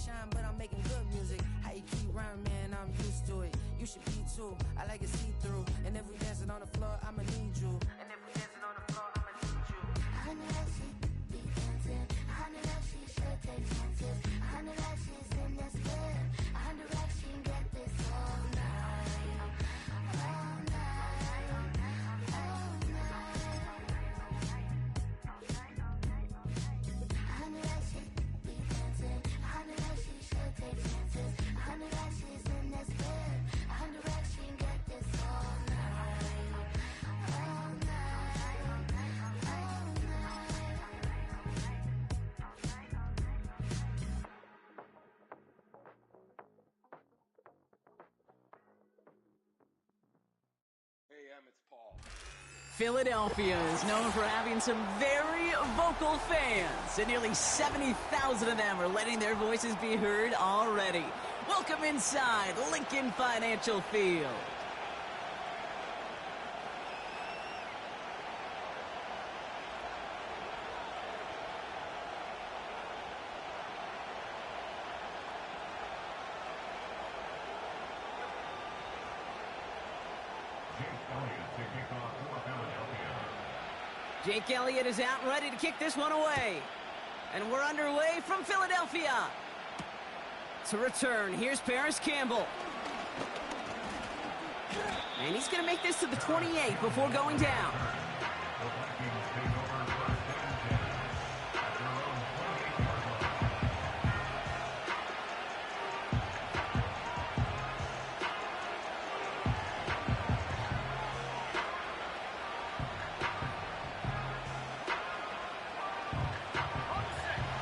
shine, but I'm making good music. How you keep rhyming, man, I'm used to it. You should be too. I like it see-through. And if we dancing on the floor, I'ma need you. And if we dancing on the floor, I'ma need you. I know that she be dancing. I know that she should take chances. I know that she's in this bed. I know that she can get this all night. All night. All night. I know that she be dancing. I know that she should take chances. I know that she's in this bed. I know that she can get this all night. All night. All night. Hey, it's Paul. Philadelphia is known for having some very vocal fans, and nearly 70,000 of them are letting their voices be heard already. Welcome inside Lincoln Financial Field. Jake Elliott is out and ready to kick this one away. And we're underway from Philadelphia. To return, here's Paris Campbell. And he's going to make this to the 28 before going down.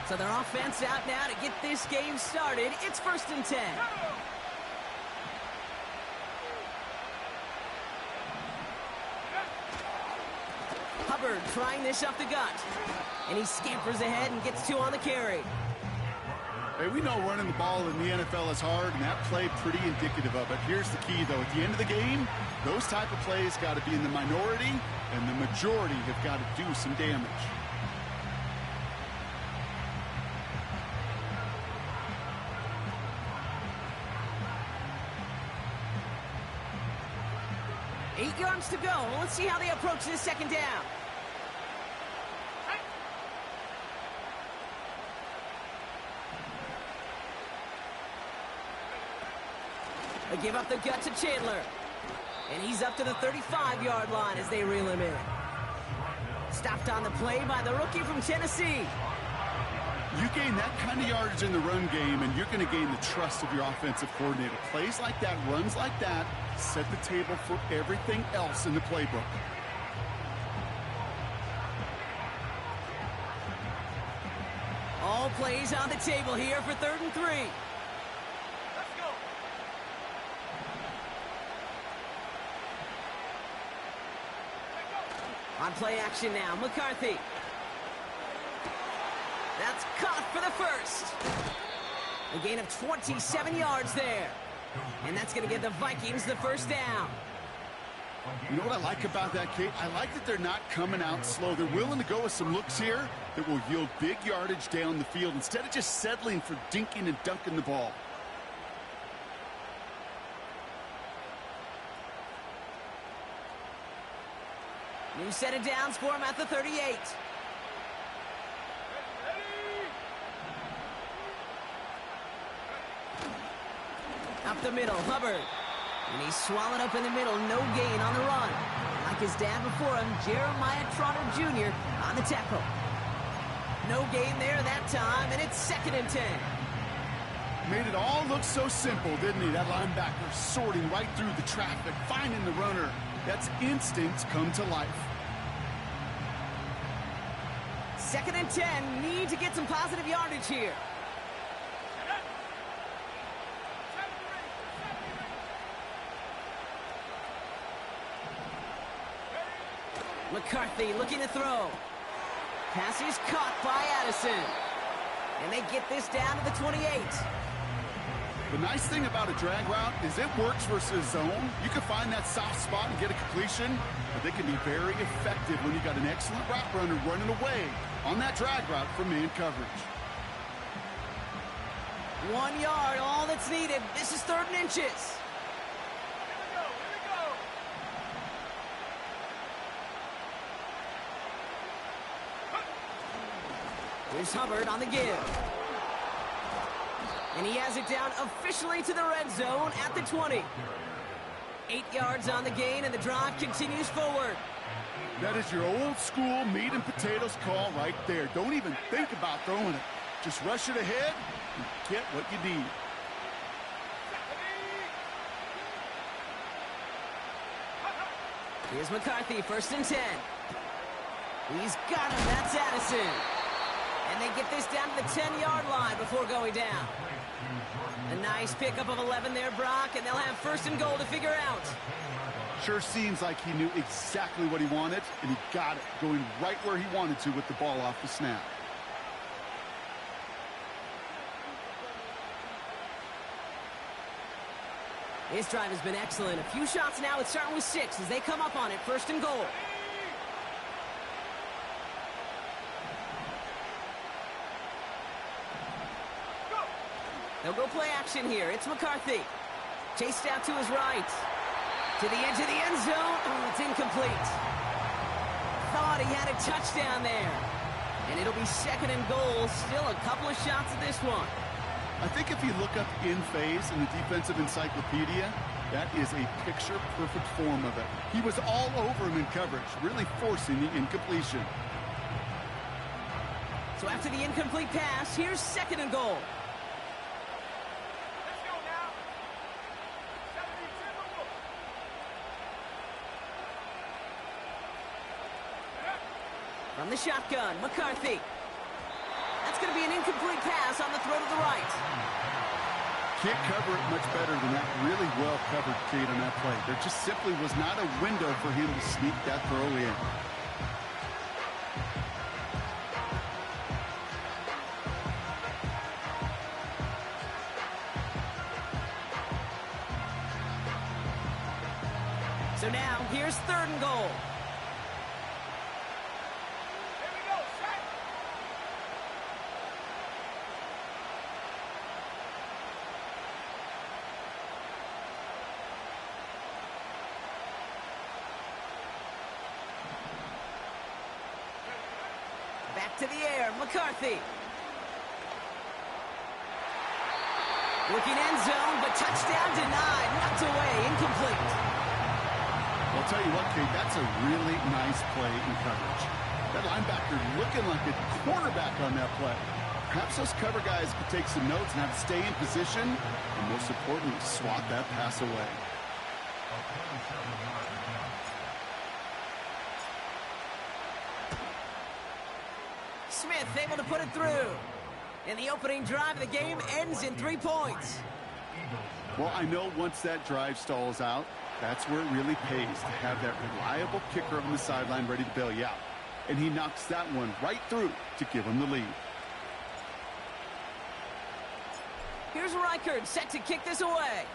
So their offense out now to get this game started. It's 1st and 10. Hubbard trying this off the gut. And he scampers ahead and gets 2 on the carry. Hey, we know running the ball in the NFL is hard, and that play pretty indicative of it. Here's the key, though. At the end of the game, those type of plays got to be in the minority, and the majority have got to do some damage. Eight yards to go. Let's see how they approach this second down. They give up the gut to Chandler. And he's up to the 35-yard line as they reel him in. Stopped on the play by the rookie from Tennessee. You gain that kind of yardage in the run game, and you're going to gain the trust of your offensive coordinator. Plays like that, runs like that, set the table for everything else in the playbook. All plays on the table here for 3rd and 3. Let's go. On play action now, McCarthy. That's caught for the first. A gain of 27 yards there. And that's going to give the Vikings the first down. You know what I like about that, Kate? I like that they're not coming out slow. They're willing to go with some looks here that will yield big yardage down the field instead of just settling for dinking and dunking the ball. New set of downs for him at the 38. Up the middle, Hubbard. And he's swallowed up in the middle, no gain on the run. Like his dad before him, Jeremiah Trotter Jr. on the tackle. No gain there that time, and it's 2nd and 10. Made it all look so simple, didn't he? That linebacker sorting right through the traffic, finding the runner. That's instincts come to life. 2nd and 10, need to get some positive yardage here. McCarthy looking to throw. Pass is caught by Addison. And they get this down to the 28. The nice thing about a drag route is it works versus zone. You can find that soft spot and get a completion, but they can be very effective when you got an excellent route runner running away on that drag route from man coverage. 1 yard, all that's needed. This is 3rd and inches. Here we go, here we go. Here's Hubbard on the give. And he has it down officially to the red zone at the 20. 8 yards on the gain, and the drive continues forward. That is your old school meat and potatoes call right there. Don't even think about throwing it. Just rush it ahead and get what you need. Here's McCarthy, 1st and 10. He's got him, that's Addison. And they get this down to the 10-yard line before going down. A nice pickup of 11 there, Brock, and they'll have 1st and goal to figure out. Sure seems like he knew exactly what he wanted, and he got it, going right where he wanted to with the ball off the snap. His drive has been excellent. A few shots now, it's starting with 6 as they come up on it, 1st and goal. They'll go play action here. It's McCarthy. Chased out to his right. To the edge of the end zone. Oh, it's incomplete. Thought he had a touchdown there. And it'll be 2nd and goal. Still a couple of shots at this one. I think if you look up in phase in the defensive encyclopedia, that is a picture-perfect form of it. He was all over him in coverage, really forcing the incompletion. So after the incomplete pass, here's 2nd and goal. From the shotgun, McCarthy. That's going to be an incomplete pass on the throw to the right. Can't cover it much better than that. Really well covered, Kate, on that play. There just simply was not a window for him to sneak that throw in. So now, here's 3rd and goal. Back to the air, McCarthy. Looking end zone, but touchdown denied. Knocked away, incomplete. I'll tell you what, Kate, that's a really nice play in coverage. That linebacker looking like a quarterback on that play. Perhaps those cover guys could take some notes and have to stay in position, and most importantly, swat that pass away. Smith able to put it through. And the opening drive of the game ends in 3 points. Well, I know once that drive stalls out, that's where it really pays to have that reliable kicker on the sideline ready to bail you out. And he knocks that one right through to give him the lead. Here's Reichard set to kick this away.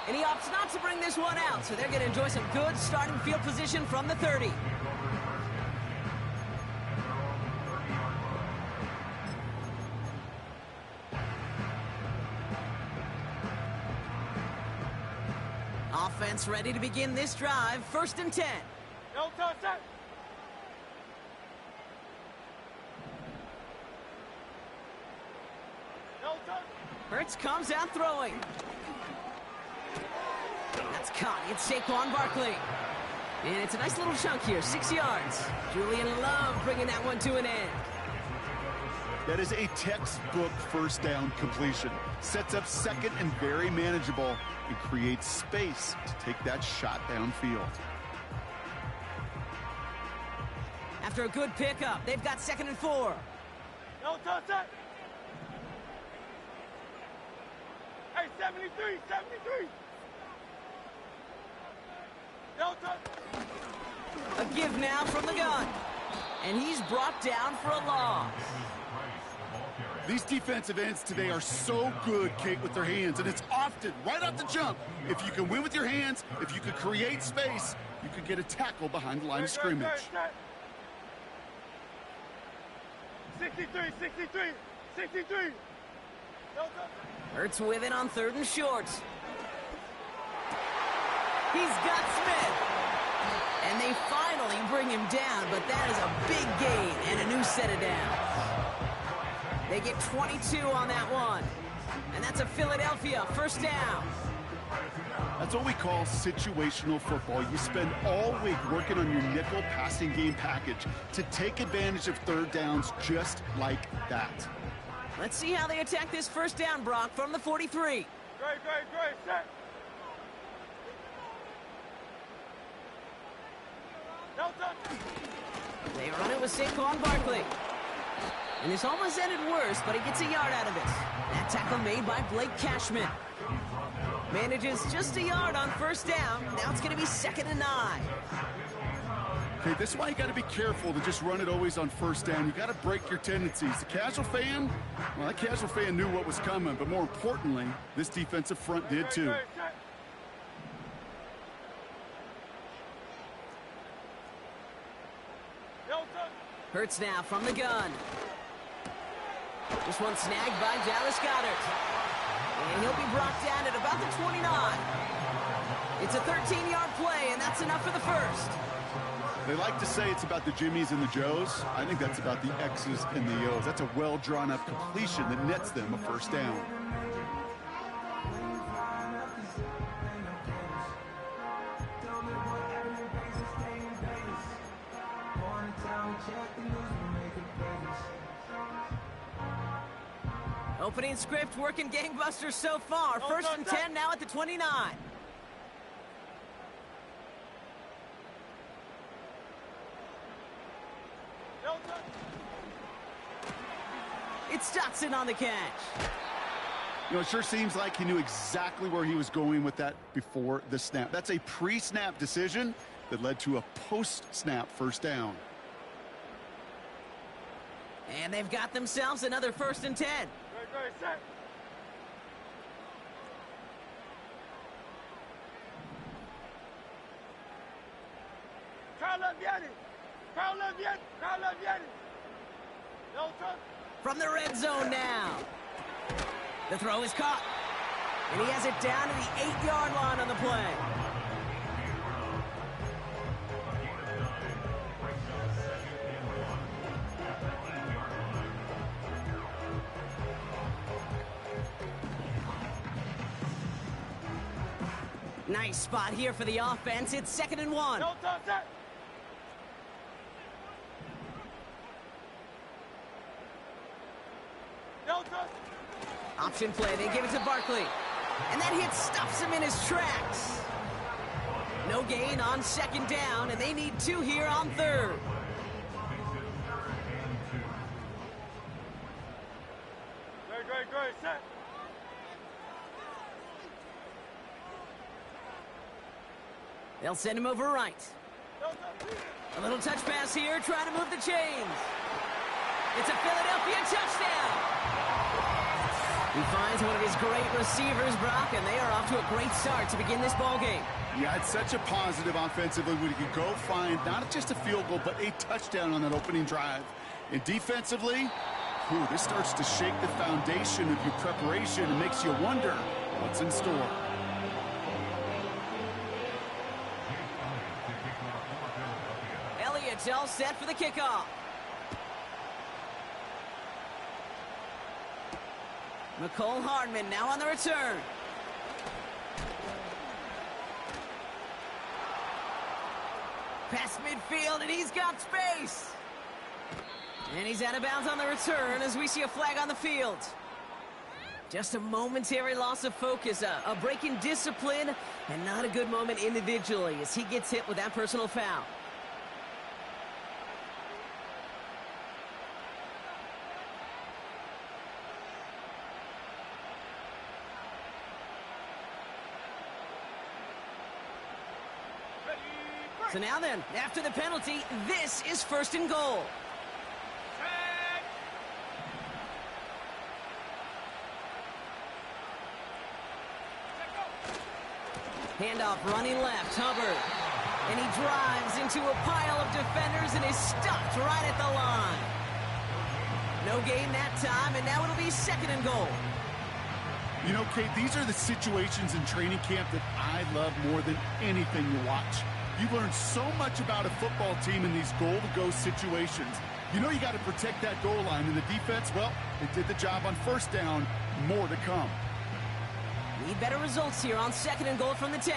And he opts not to bring this one out, so they're going to enjoy some good starting field position from the 30. Offense ready to begin this drive. 1st and 10. No touch that. No touch. Hurts comes out throwing. That's caught. It's Saquon Barkley. And it's a nice little chunk here, 6 yards. Julian Love bringing that one to an end. That is a textbook 1st down completion. Sets up 2nd and very manageable and creates space to take that shot downfield. After a good pickup, they've got 2nd and 4. No touch that. Hey, 73, 73. No touch. A give now from the gun. And he's brought down for a loss. These defensive ends today are so good, Kate, with their hands, and it's often right off the jump. If you can win with your hands, if you can create space, you can get a tackle behind the line of scrimmage. 63, 63, 63. No touch. Hurts with it on 3rd and short. He's got Smith. And they finally bring him down, but that is a big gain and a new set of downs. They get 22 on that one. And that's a Philadelphia first down. That's what we call situational football. You spend all week working on your nickel passing game package to take advantage of 3rd downs just like that. Let's see how they attack this first down, Brock, from the 43. Great, set. No touch. They run it with Saquon Barkley. And this almost ended worse, but he gets a yard out of it. That tackle made by Blake Cashman. Manages just a yard on first down. Now it's going to be 2nd and 9. Okay, this is why you got to be careful to just run it always on first down. You got to break your tendencies. The casual fan, well, that casual fan knew what was coming, but more importantly, this defensive front did too. Great, set. No touch. Hurts now from the gun. This one snagged by Dallas Goedert. And he'll be brought down at about the 29. It's a 13-yard play, and that's enough for the first. They like to say it's about the Jimmies and the Joes. I think that's about the X's and the O's. That's a well-drawn-up completion that nets them a first down. Opening script working gangbusters so far. First and 10 now at the 29. No touch. It's Dotson on the catch. You know, it sure seems like he knew exactly where he was going with that before the snap. That's a pre-snap decision that led to a post-snap first down. And they've got themselves another 1st and 10. Great, set. Carla Vieni. No touch. From the red zone now. The throw is caught. And he has it down to the 8-yard line on the play. Nice spot here for the offense. It's 2nd and 1. No touch. Set. No touch. Option play. They give it to Barkley. And that hit stops him in his tracks. No gain on 2nd down, and they need 2 here on 3rd. Great, set. They'll send him over right. No touch. A little touch pass here, trying to move the chains. It's a Philadelphia touchdown. He finds one of his great receivers, Brock, and they are off to a great start to begin this ball game. Yeah, it's such a positive offensively when you can go find not just a field goal, but a touchdown on that opening drive. And defensively, this starts to shake the foundation of your preparation and makes you wonder what's in store. Elliott's all set for the kickoff. McCole Hardman now on the return. Past midfield, and he's got space. And he's out of bounds on the return as we see a flag on the field. Just a momentary loss of focus, a break in discipline, and not a good moment individually as he gets hit with that personal foul. So now then, after the penalty, this is 1st and goal. Handoff running left, Hubbard. And he drives into a pile of defenders and is stopped right at the line. No gain that time, and now it'll be 2nd and goal. You know, Kate, these are the situations in training camp that I love more than anything you watch. You learn so much about a football team in these goal-to-go situations. You know you got to protect that goal line, and the defense, well, they did the job on 1st down. More to come. Need better results here on 2nd and goal from the 10.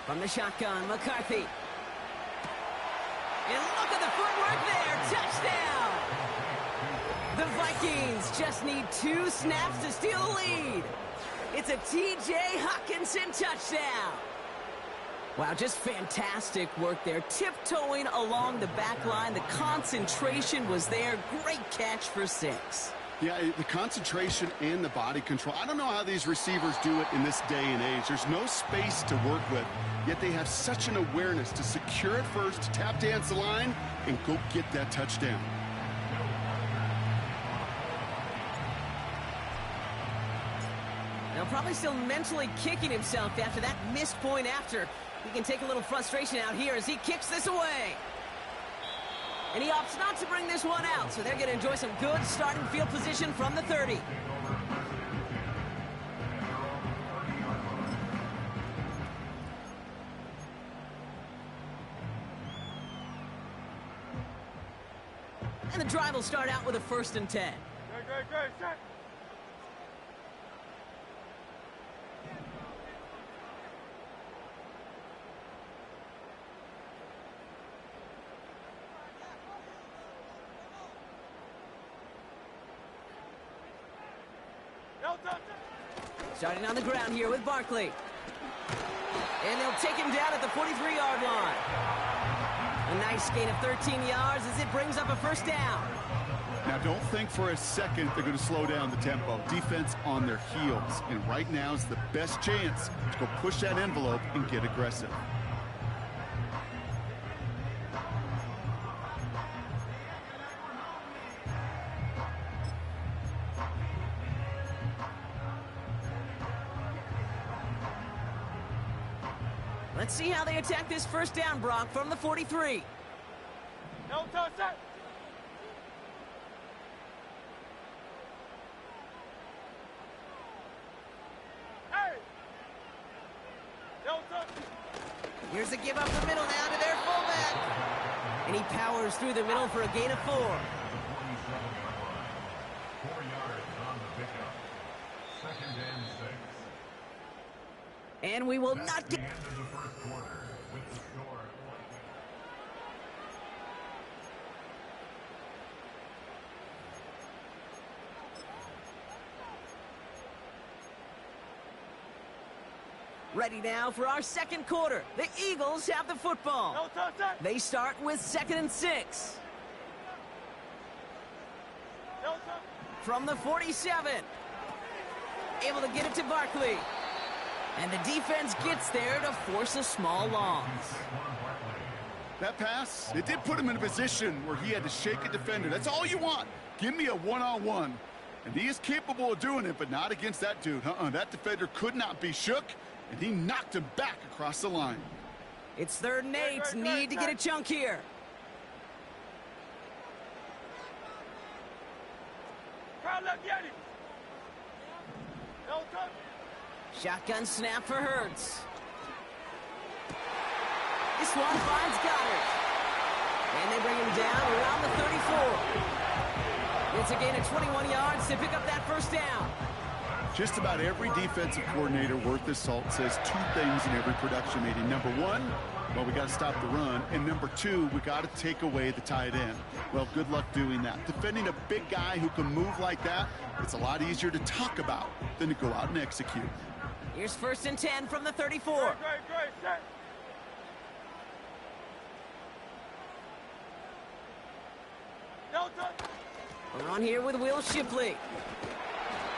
From the shotgun, McCarthy. And look at the footwork there. Touchdown! The Vikings just need 2 snaps to steal the lead. It's a T.J. Hockenson touchdown. Wow, just fantastic work there. Tiptoeing along the back line. The concentration was there. Great catch for 6. Yeah, the concentration and the body control. I don't know how these receivers do it in this day and age. There's no space to work with, yet they have such an awareness to secure it first, tap dance the line, and go get that touchdown. Now probably still mentally kicking himself after that missed point after. He can take a little frustration out here as he kicks this away. And he opts not to bring this one out, so they're going to enjoy some good starting field position from the 30. And the drive will start out with a 1st and 10. Great, set. Starting on the ground here with Barkley. And they'll take him down at the 43-yard line. A nice gain of 13 yards as it brings up a 1st down. Now, don't think for a second they're going to slow down the tempo. Defense on their heels. And right now is the best chance to go push that envelope and get aggressive. Let's see how they attack this 1st down, Brock, from the 43. No touch, set. Hey! No touch. Here's a give up the middle now to their fullback. And he powers through the middle for a gain of 4. 4 yards on the pickup. 2nd and 6. And we will not get... End of the 1st quarter with the score. Ready now for our 2nd quarter. The Eagles have the football. No touch, set. They start with 2nd and 6. No touch. From the 47. Able to get it to Barkley. And the defense gets there to force a small loss. That pass, it did put him in a position where he had to shake a defender. That's all you want. Give me a one-on-one. And he is capable of doing it, but not against that dude. That defender could not be shook, and he knocked him back across the line. It's 3rd and 8. Need to get a chunk here. Crowd left, get him. No touch. Shotgun snap for Hurts. This one finds Goddard. And they bring him down around the 34. It's a gain of 21 yards to pick up that 1st down. Just about every defensive coordinator worth his salt says 2 things in every production meeting. Number 1, well, we got to stop the run. And number 2, we got to take away the tight end. Well, good luck doing that. Defending a big guy who can move like that, it's a lot easier to talk about than to go out and execute. Here's 1st and 10 from the 34. Great, set. No touch. We're on here with Will Shipley.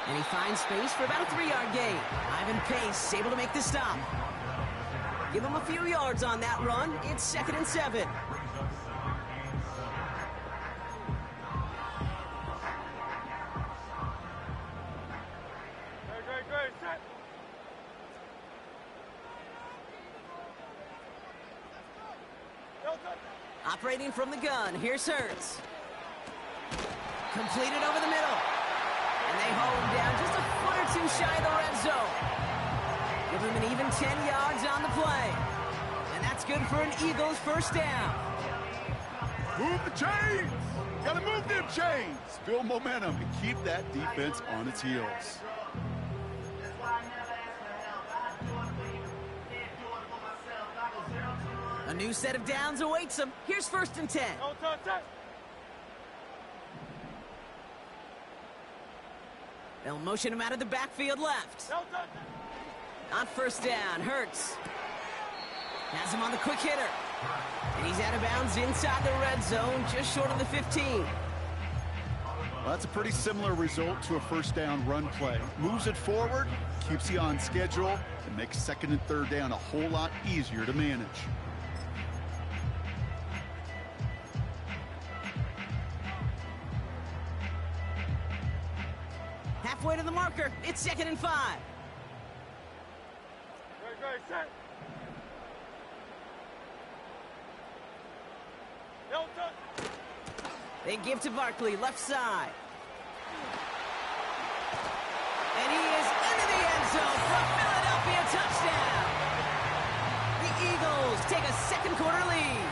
And he finds space for about a 3-yard gain. Ivan Pace able to make the stop. Give him a few yards on that run. It's 2nd and 7. Great, set. Operating from the gun, here's Rzsl. Completed over the middle. And they haul him down just a foot or two shy of the red zone. Give him an even 10 yards on the play. And that's good for an Eagles first down. Move the chains! Gotta move them chains! Build momentum and keep that defense on its heels. A new set of downs awaits him. Here's 1st and 10. No touch it. They'll motion him out of the backfield left. No touch it. On 1st down, Rzsl has him on the quick hitter. And he's out of bounds inside the red zone, just short of the 15. Well, that's a pretty similar result to a first down run play. Moves it forward, keeps you on schedule, and makes 2nd and 3rd down a whole lot easier to manage. Halfway to the marker, it's 2nd and 5. Ready, set. No touch. They give to Barkley, left side. And he is into the end zone for a Philadelphia touchdown. The Eagles take a 2nd quarter lead.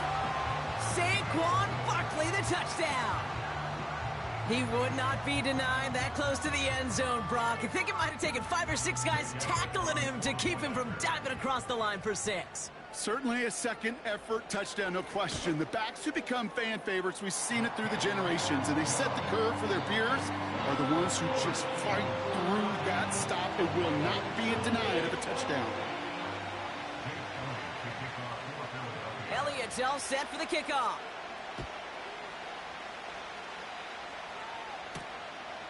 Saquon Barkley, the touchdown. He would not be denied that close to the end zone, Brock. I think it might have taken 5 or 6 guys tackling him to keep him from diving across the line for 6. Certainly a 2nd effort touchdown, no question. The backs who become fan favorites, we've seen it through the generations, and they set the curve for their peers, are the ones who just fight through that stop and will not be denied of a touchdown. Elliott's all set for the kickoff.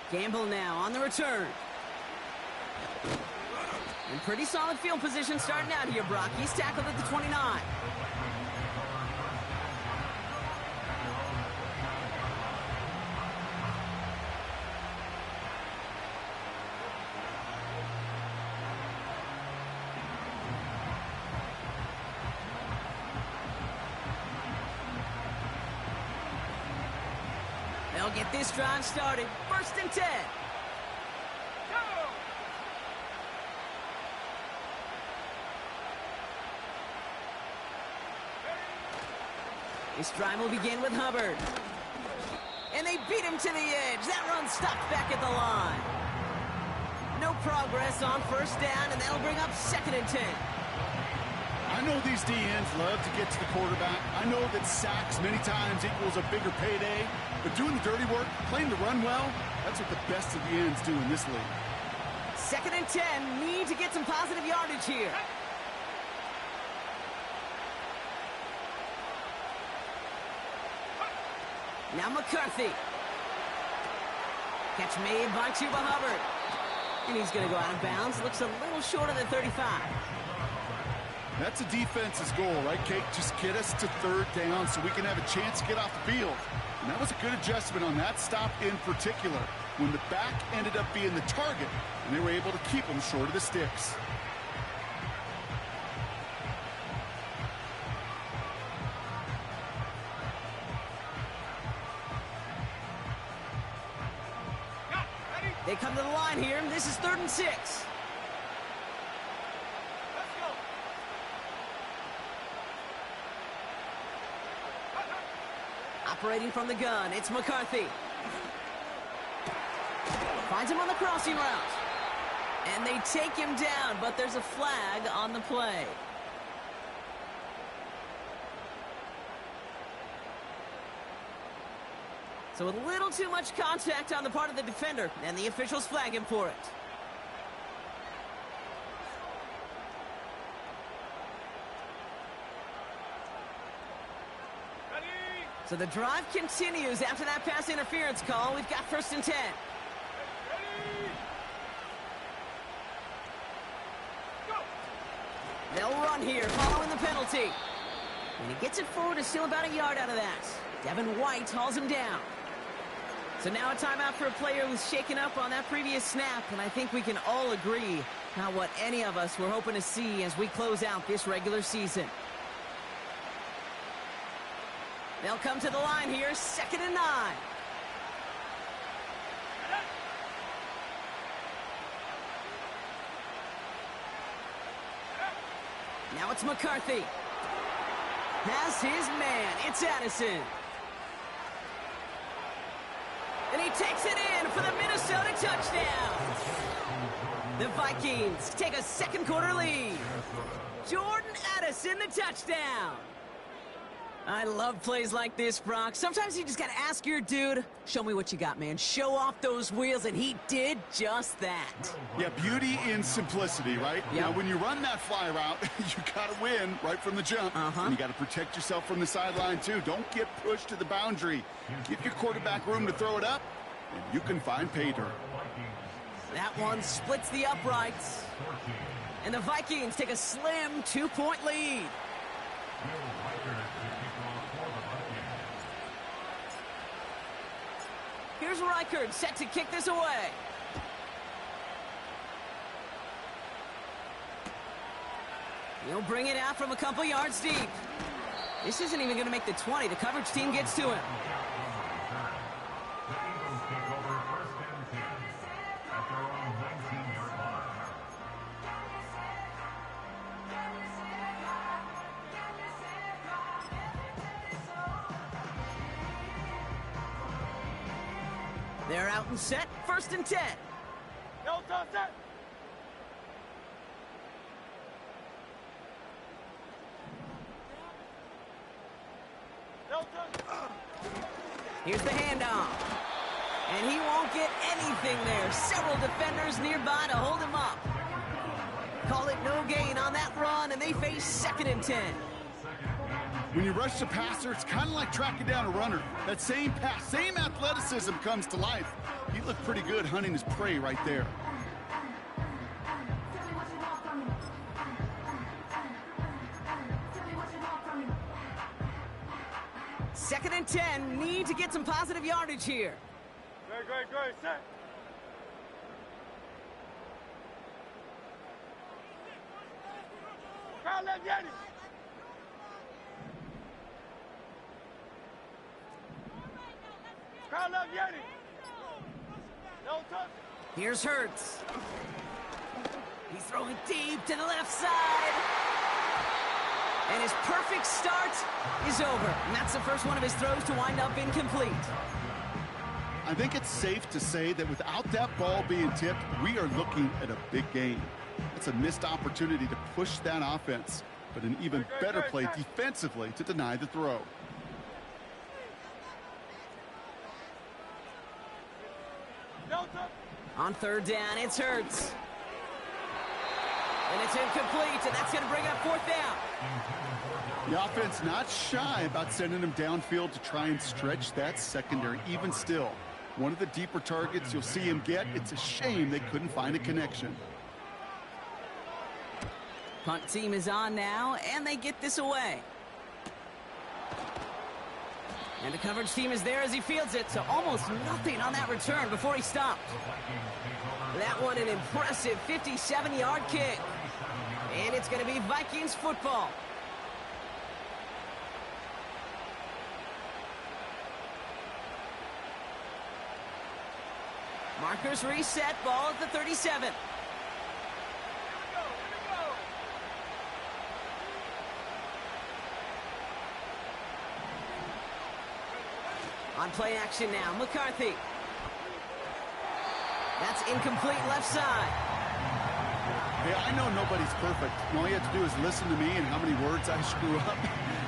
Gamble now on the return. In pretty solid field position starting out here, Brock. He's tackled at the 29. They'll get this drive started. 1st and 10. This drive will begin with Hubbard. And they beat him to the edge. That run stopped back at the line. No progress on 1st down, and that'll bring up 2nd and 10. I know these DNs love to get to the quarterback. I know that sacks many times equals a bigger payday. But doing the dirty work, playing the run well, that's what the best of the ends do in this league. 2nd and 10. Need to get some positive yardage here. Now McCarthy. Catch made by Chuba Hubbard. And he's going to go out of bounds. Looks a little short of the 35. That's a defense's goal, right, Kate? Just get us to 3rd down so we can have a chance to get off the field. And that was a good adjustment on that stop in particular, when the back ended up being the target, and they were able to keep him short of the sticks. They come to the line here. This is 3rd and 6. Let's go. Operating from the gun, it's McCarthy. Finds him on the crossing route. And they take him down, but there's a flag on the play. So a little too much contact on the part of the defender, and the officials flag him for it. Ready. So the drive continues after that pass interference call. We've got 1st and 10. Ready. Go. They'll run here following the penalty. And he gets it forward to steal about a yard out of that. Devin White hauls him down. So now a timeout for a player who's shaken up on that previous snap, and I think we can all agree not what any of us were hoping to see as we close out this regular season. They'll come to the line here, 2nd and 9. Now it's McCarthy. Has his man. It's Addison. And he takes it in for the Minnesota touchdown. The Vikings take a second quarter lead. Jordan Addison, the touchdown. I love plays like this, Brock. Sometimes you just got to ask your dude, show me what you got, man. Show off those wheels, and he did just that. Yeah, beauty in simplicity, right? Yep. Now, when you run that fly route, you got to win right from the jump. And you got to protect yourself from the sideline, too. Don't get pushed to the boundary. Give your quarterback room to throw it up, and you can find pay dirt. That one splits the uprights. And the Vikings take a slim 2-point lead. Here's Reichard set to kick this away. He'll bring it out from a couple yards deep. This isn't even going to make the 20. The coverage team gets to him. They're out and set, 1st and 10. Delta set. Delta. Here's the handoff. And he won't get anything there. Several defenders nearby to hold him up. Call it no gain on that run, and they face 2nd and 10. When you rush the passer, it's kind of like tracking down a runner. That same pass, same athleticism comes to life. He looked pretty good hunting his prey right there. Second and 10, need to get some positive yardage here. Great, set. Crowd left Yeti. Crowd left Yeti. No touch. Here's Hurts. He's throwing deep to the left side. And his perfect start is over. And that's the first one of his throws to wind up incomplete. I think it's safe to say that without that ball being tipped, we are looking at a big game. It's a missed opportunity to push that offense, but an even better play defensively to deny the throw. On 3rd down, it's Hurts. And it's incomplete, and that's going to bring up 4th down. The offense not shy about sending him downfield to try and stretch that secondary. Even still, one of the deeper targets you'll see him get. It's a shame they couldn't find a connection. Punt team is on now, and they get this away. And the coverage team is there as he fields it, so almost nothing on that return before he stopped. That one an impressive 57-yard kick. And it's going to be Vikings football. Markers reset, ball at the 37. On play action now, McCarthy. That's incomplete left side. Hey, I know nobody's perfect. All you have to do is listen to me and how many words I screw up.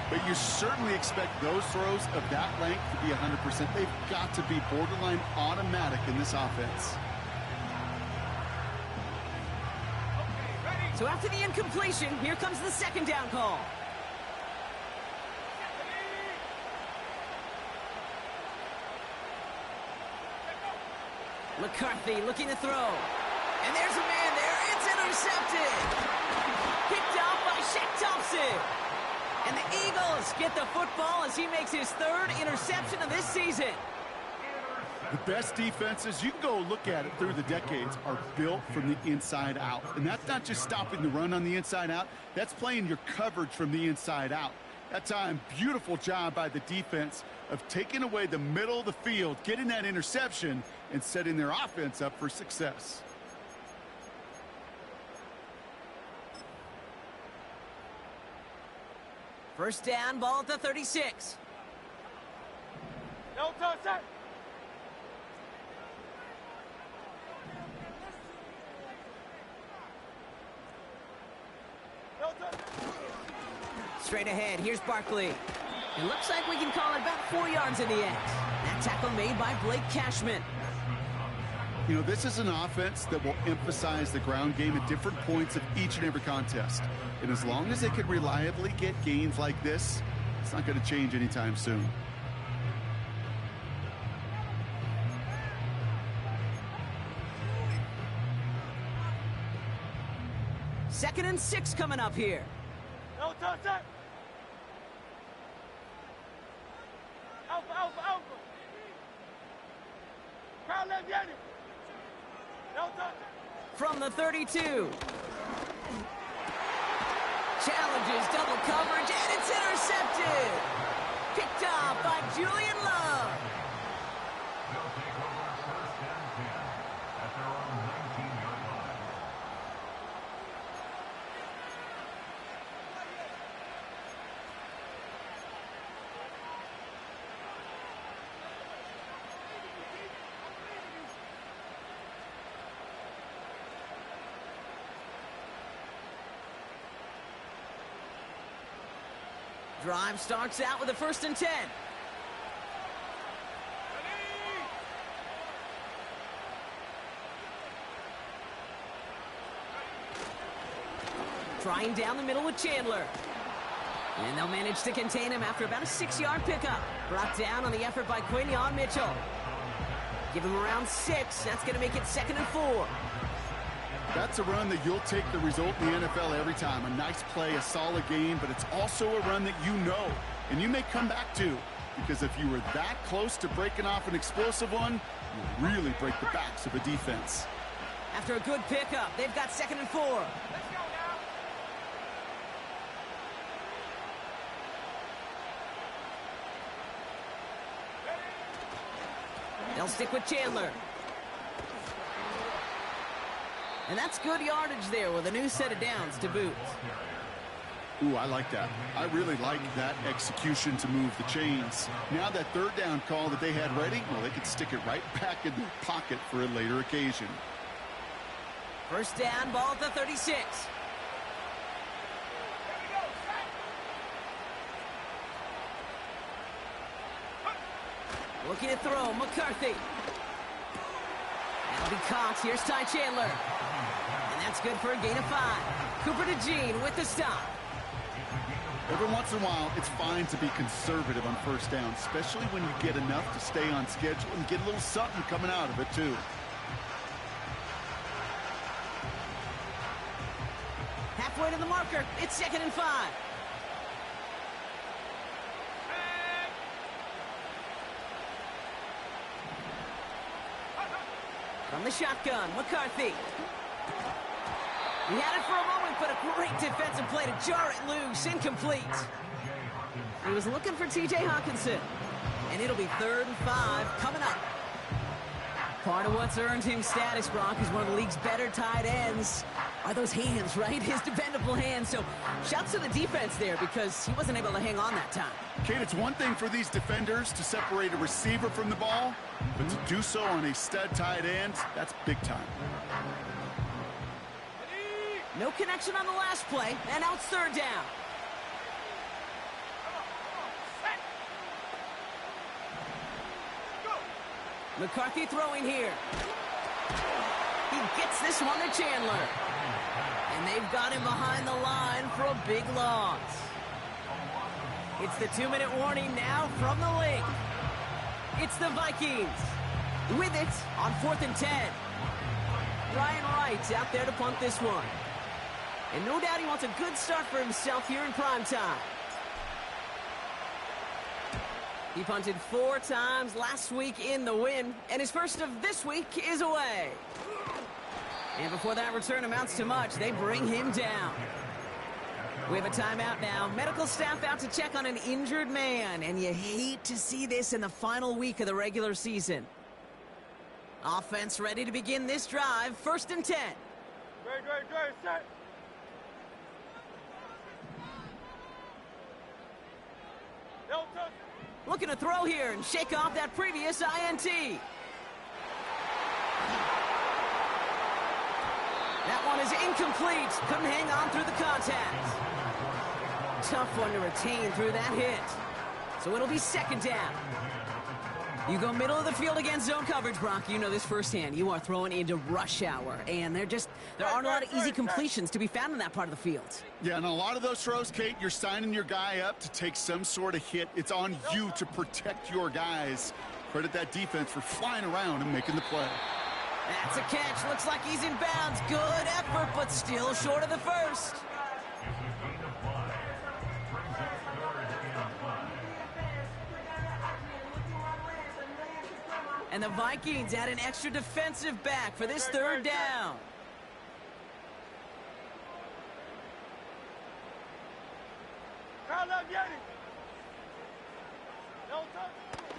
But you certainly expect those throws of that length to be 100%. They've got to be borderline automatic in this offense. So after the incompletion, here comes the 2nd down call. McCarthy looking to throw. And there's a man there. It's intercepted. Picked off by Shaq Thompson. And the Eagles get the football as he makes his 3rd interception of this season. The best defenses, you can go look at it through the decades, are built from the inside out. And that's not just stopping the run on the inside out. That's playing your coverage from the inside out. That time, beautiful job by the defense of taking away the middle of the field, getting that interception, and setting their offense up for success. First down, ball at the 36. No touch, set. No touch. Straight ahead, here's Barkley. It looks like we can call it about 4 yards in the end. That tackle made by Blake Cashman. You know, this is an offense that will emphasize the ground game at different points of each and every contest. And as long as they can reliably get gains like this, it's not going to change anytime soon. Second and 6 coming up here. No touch, set. Alpha, alpha, alpha. Crowd left, Yanni. No touch. From the 32. Challenges double coverage, and it's intercepted. Picked off by Julian Love. They'll take over first and 10 at their own 19-yard line. Drive starts out with a first and 10. Trying down the middle with Chandler. And they'll manage to contain him after about a 6-yard pickup. Brought down on the effort by Quinion Mitchell. Give him around 6. That's going to make it 2nd and 4. That's a run that you'll take the result in the NFL every time. A nice play, a solid game, but it's also a run that you know, and you may come back to, because if you were that close to breaking off an explosive one, you really break the backs of a defense. After a good pickup, they've got 2nd and 4. Let's go now. They'll stick with Chandler. And that's good yardage there with a new set of downs to boot. Ooh, I like that. I really like that execution to move the chains. Now that third down call that they had ready, well, they could stick it right back in their pocket for a later occasion. First down, ball at the 36. Looking to throw, McCarthy. That'll be caught. Here's Ty Chandler. And that's good for a gain of 5. Cooper DeJean with the stop. Every once in a while, it's fine to be conservative on first down, especially when you get enough to stay on schedule and get a little something coming out of it, too. Halfway to the marker. It's 2nd and 5. From the shotgun, McCarthy. He had it for a moment, but a great defensive play to jar it loose. Incomplete. He was looking for T.J. Hawkinson. And it'll be 3rd and 5 coming up. Part of what's earned him status, Brock, is one of the league's better tight ends. Are those hands, right? His dependable hands. So shouts to the defense there because he wasn't able to hang on that time. Kate, it's one thing for these defenders to separate a receiver from the ball, but to do so on a stud tight end, that's big time. No connection on the last play, and now it's 3rd down. McCarthy throwing here. He gets this one to Chandler. And they've got him behind the line for a big loss. It's the 2-minute warning now from the link. It's the Vikings. With it on 4th and 10. Ryan Wright's out there to punt this one. And no doubt he wants a good start for himself here in prime time. He punted 4 times last week in the win, and his first of this week is away. And before that return amounts to much, they bring him down. We have a timeout now. Medical staff out to check on an injured man, and you hate to see this in the final week of the regular season. Offense ready to begin this drive. 1st and 10. Great, set. No touch. Looking to throw here and shake off that previous INT. That one is incomplete. Couldn't hang on through the contact. Tough one to retain through that hit. So it'll be 2nd down. You go middle of the field against zone coverage, Brock. You know this firsthand. You are throwing into rush hour, and there aren't a lot of easy completions to be found in that part of the field. Yeah, and a lot of those throws, Kate, you're signing your guy up to take some sort of hit. It's on you to protect your guys. Credit that defense for flying around and making the play. That's a catch. Looks like he's in bounds. Good effort, but still short of the first. And the Vikings add an extra defensive back for this 3rd down.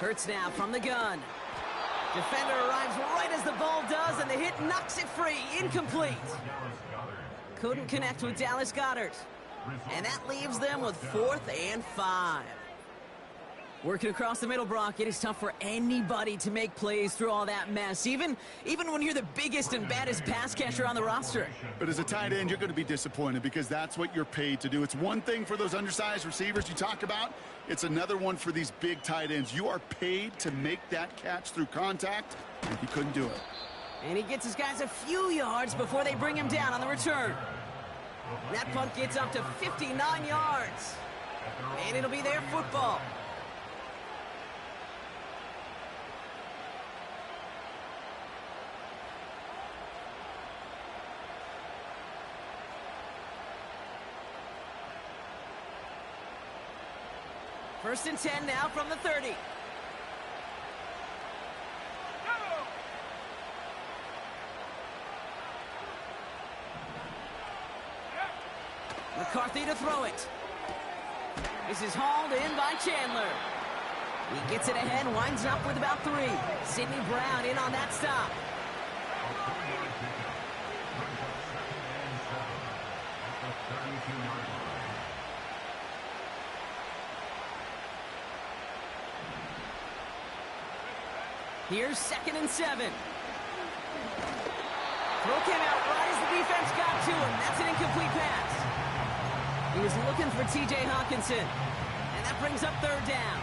Hurts now from the gun. Defender arrives right as the ball does, and the hit knocks it free. Incomplete. Couldn't connect with Dallas Goedert. And that leaves them with 4th and 5. Working across the middle, Brock, it is tough for anybody to make plays through all that mess, even when you're the biggest and baddest pass catcher on the roster. But as a tight end, you're going to be disappointed because that's what you're paid to do. It's one thing for those undersized receivers you talk about. It's another one for these big tight ends. You are paid to make that catch through contact, and he couldn't do it. And he gets his guys a few yards before they bring him down on the return. That punt gets up to 59 yards. And it'll be their football. First and 10 now from the 30. McCarthy to throw it. This is hauled in by Chandler. He gets it ahead, winds up with about 3. Sidney Brown in on that stop. Here's 2nd and 7. Throw came out right as the defense got to him. That's an incomplete pass. He was looking for T.J. Hawkinson. And that brings up 3rd down.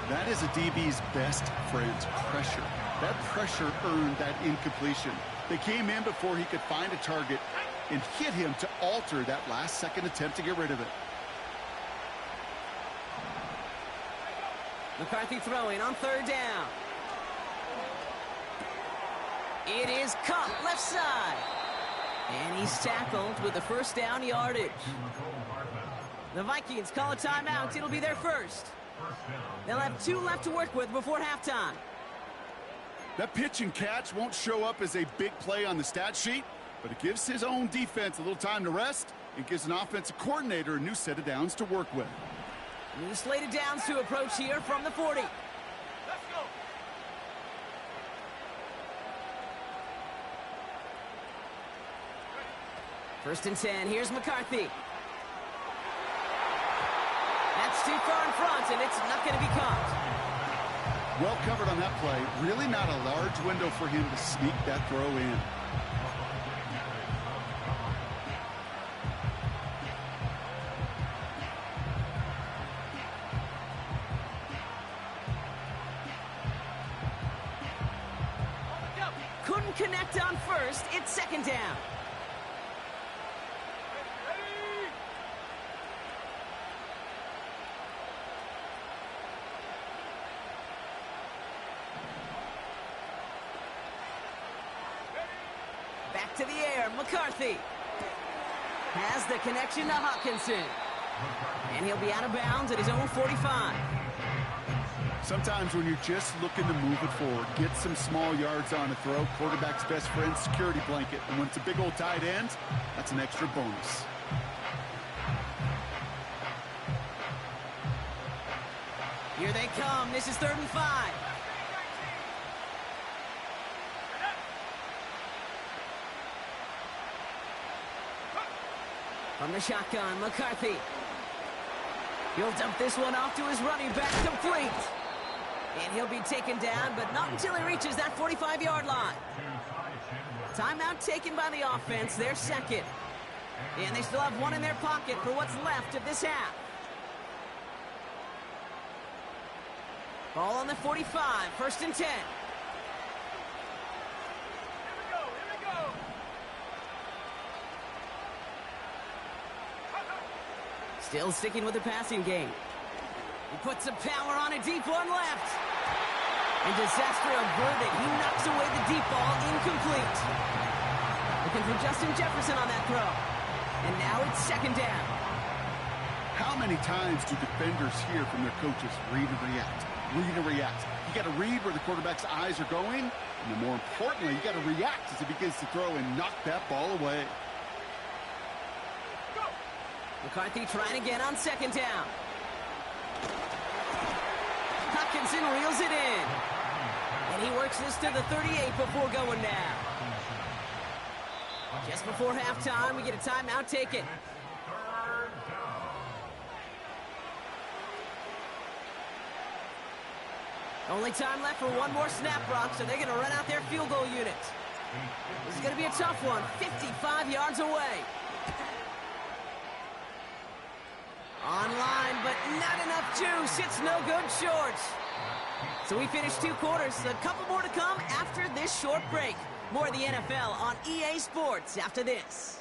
That is a DB's best friend, pressure. That pressure earned that incompletion. They came in before he could find a target and hit him to alter that last-second attempt to get rid of it. McCarthy throwing on 3rd down. It is caught left side. And he's tackled with the 1st down yardage. The Vikings call a timeout. It'll be their first. They'll have 2 left to work with before halftime. That pitch and catch won't show up as a big play on the stat sheet, but it gives his own defense a little time to rest and gives an offensive coordinator a new set of downs to work with. New slated downs to approach here from the 40. Let's go. First and 10. Here's McCarthy. That's too far in front, and it's not going to be caught. Well covered on that play. Really not a large window for him to sneak that throw in. Couldn't connect on first. It's 2nd down. Back to the air, McCarthy has the connection to Hawkinson. And he'll be out of bounds at his own 45. Sometimes when you're just looking to move it forward, get some small yards on a throw, quarterback's best friend, security blanket. And when it's a big old tight end, that's an extra bonus. Here they come. This is 3rd and 5. From the shotgun, McCarthy. He'll dump this one off to his running back, complete. And he'll be taken down, but not until he reaches that 45-yard line. Timeout taken by the offense, their second. And they still have one in their pocket for what's left of this half. Ball on the 45, 1st and 10. Still sticking with the passing game. He puts some power on a deep one left. And disaster averted. He knocks away the deep ball, incomplete. Looking for Justin Jefferson on that throw. And now it's 2nd down. How many times do defenders hear from their coaches, read and react, read and react? You got to read where the quarterback's eyes are going, and then more importantly, you got to react as he begins to throw and knock that ball away. McCarthy trying again on 2nd down. Hopkinson reels it in. And he works this to the 38 before going down. Just before halftime, we get a timeout taken. Only time left for one more snap, Brock, so they're going to run out their field goal unit. This is going to be a tough one, 55 yards away. Online, but not enough juice. It's no good short. So we finished 2 quarters. A couple more to come after this short break. More of the NFL on EA Sports after this.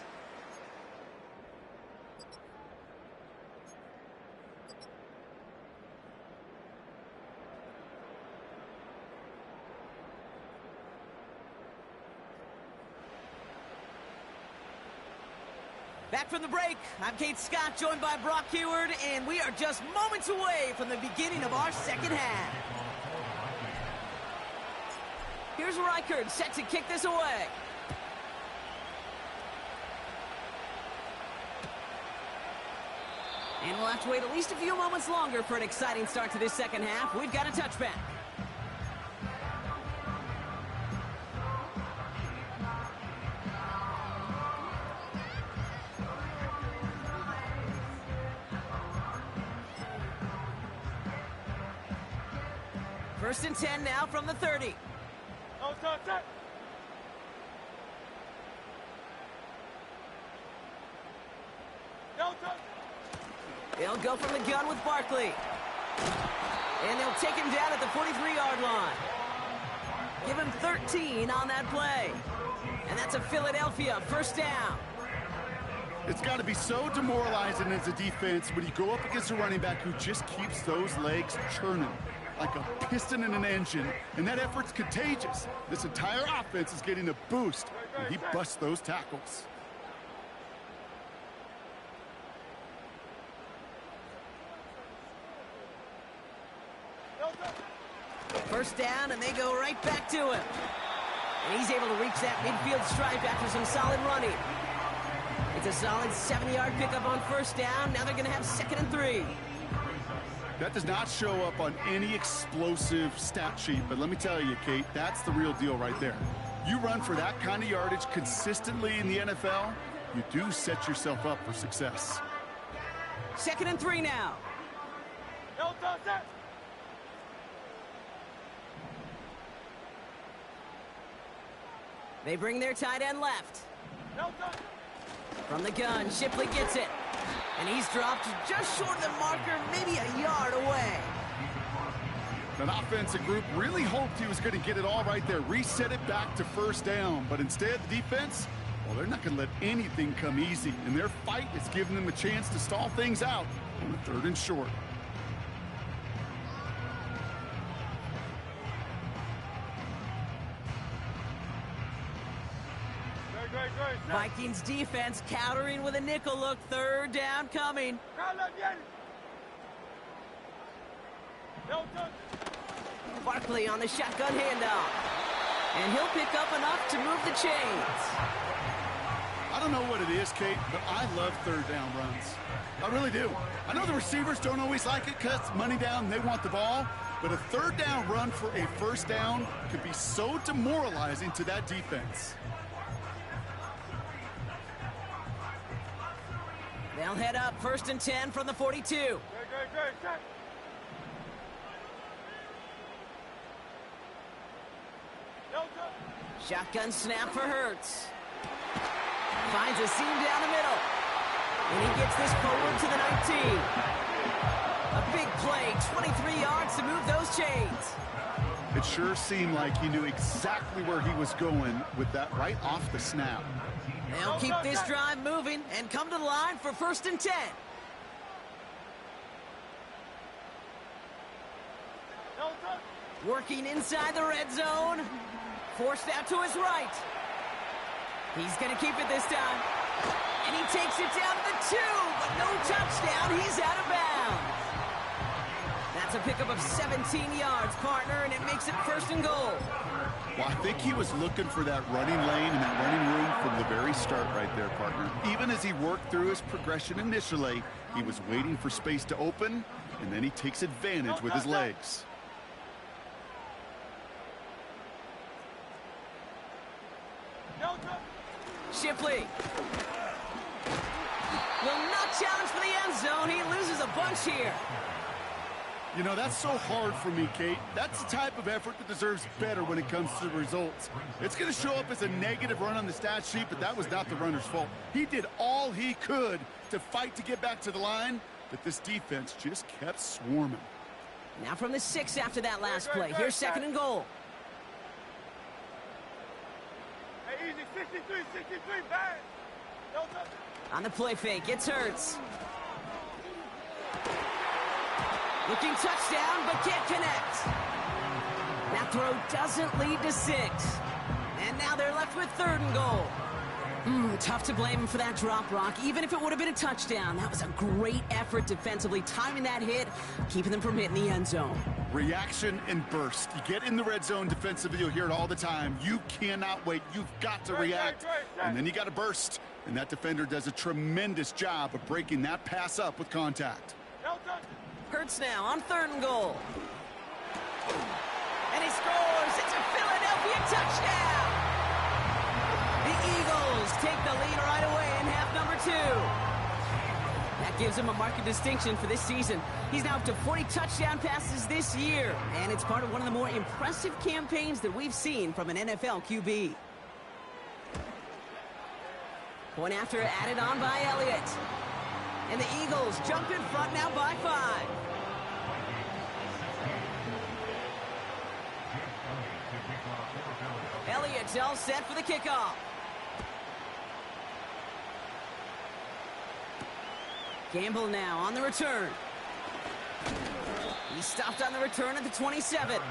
Back from the break, I'm Kate Scott, joined by Brock Heward, and we are just moments away from the beginning of our second half. Here's Reichard, set to kick this away. And we'll have to wait at least a few moments longer for an exciting start to this second half. We've got a touchback. First and 10 now from the 30. No touch it. No touch. They'll go from the gun with Barkley. And they'll take him down at the 43-yard line. Give him 13 on that play. And that's a Philadelphia first down. It's got to be so demoralizing as a defense when you go up against a running back who just keeps those legs churning like a piston in an engine, and that effort's contagious. This entire offense is getting a boost when he busts those tackles. First down, and they go right back to him. And he's able to reach that midfield stripe after some solid running. It's a solid 7-yard pickup on first down. Now they're going to have 2nd and 3. That does not show up on any explosive stat sheet, but let me tell you, Kate, that's the real deal right there. You run for that kind of yardage consistently in the NFL, you do set yourself up for success. 2nd and 3 now. No touch it. They bring their tight end left. No touch. From the gun, Shipley gets it. And he's dropped just short of the marker, maybe a yard away. That offensive group really hoped he was going to get it all right there, reset it back to first down. But instead, the defense, well, they're not going to let anything come easy. And their fight is giving them a chance to stall things out on the 3rd and short. Vikings defense countering with a nickel look. 3rd down coming. No touch. Barkley on the shotgun handoff. And he'll pick up enough to move the chains. I don't know what it is, Kate, but I love third down runs. I really do. I know the receivers don't always like it because it's money down and they want the ball, but a third down run for a first down could be so demoralizing to that defense. They'll head up 1st and 10 from the 42. Great, check. Delta. Shotgun snap for Hurts. Finds a seam down the middle. And he gets this forward to the 19. A big play, 23 yards to move those chains. It sure seemed like he knew exactly where he was going with that right off the snap. They'll keep this drive moving and come to the line for 1st and 10. Delta. Working inside the red zone. Forced out to his right. He's going to keep it this time. And he takes it down to the 2, but no touchdown. He's out of bounds. That's a pickup of 17 yards, partner, and it makes it 1st and goal. Well, I think he was looking for that running lane and that running room from the very start right there, partner. Even as he worked through his progression initially, he was waiting for space to open, and then he takes advantage with his legs. Delta. Shipley will not challenge for the end zone. He loses a bunch here. You know, that's so hard for me, Kate. That's the type of effort that deserves better when it comes to the results. It's going to show up as a negative run on the stat sheet, but that was not the runner's fault. He did all he could to fight to get back to the line, but this defense just kept swarming. Now from the 6 after that last play. Here's 2nd and goal. Hey, easy. 63, bang. Delta. On the play fake, it's Hurts. Looking touchdown, but can't connect. That throw doesn't lead to 6. And now they're left with 3rd and goal. Tough to blame him for that drop, Rock. Even if it would have been a touchdown, that was a great effort defensively, timing that hit, keeping them from hitting the end zone. Reaction and burst. You get in the red zone defensively, you'll hear it all the time. You cannot wait. You've got to react. And then you got to burst. And that defender does a tremendous job of breaking that pass up with contact. Delta. Hurts now on 3rd and goal. And he scores. It's a Philadelphia touchdown. The Eagles take the lead right away in half number 2. That gives him a marked distinction for this season. He's now up to 40 touchdown passes this year. And it's part of one of the more impressive campaigns that we've seen from an NFL QB. Point after added on by Elliott. And the Eagles jump in front now by 5. Elliott's all set for the kickoff. Campbell now on the return. He stopped on the return at the 27.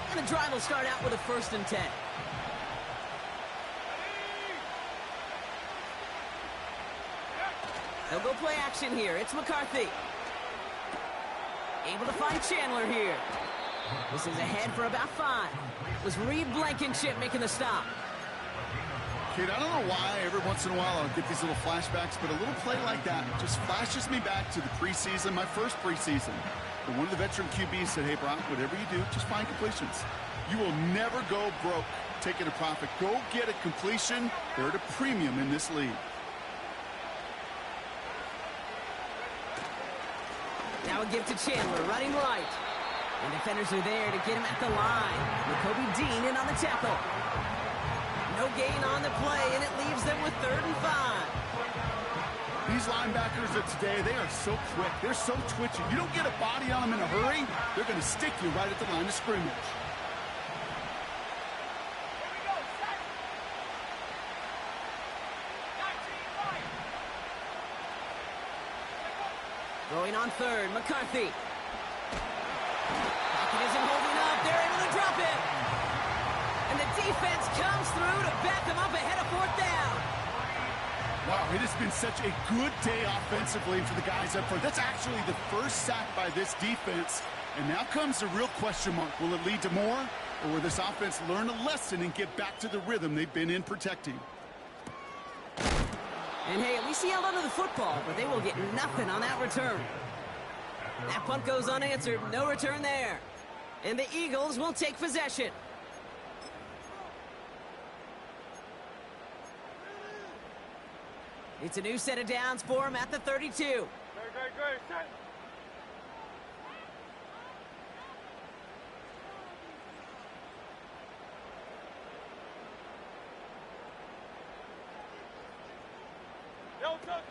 And the drive will start out with a 1st and 10. They'll go play action here. It's McCarthy. Able to find Chandler here. This is ahead for about 5. It was Reed Blankenship making the stop. Kate, I don't know why every once in a while I'll get these little flashbacks, but a little play like that just flashes me back to the preseason, my first preseason. And one of the veteran QBs said, hey, Brock, whatever you do, just find completions. You will never go broke taking a profit. Go get a completion. They're at a premium in this league. Now a give to Chandler, running right. And defenders are there to get him at the line. With Kobe Dean in on the tackle. No gain on the play, and it leaves them with 3rd and 5. These linebackers of today, they are so quick. They're so twitchy. You don't get a body on them in a hurry, they're going to stick you right at the line of scrimmage. Throwing on 3rd, McCarthy. Pocket isn't holding up. They're able to drop it. And the defense comes through to back them up ahead of 4th down. It has been such a good day offensively for the guys up front. That's actually the first sack by this defense. And now comes the real question mark. Will it lead to more? Or will this offense learn a lesson and get back to the rhythm they've been in protecting? And hey, at least he held onto the football, but they will get nothing on that return. That punt goes unanswered. No return there. And the Eagles will take possession. It's a new set of downs for him at the 32. Great, set. No touch.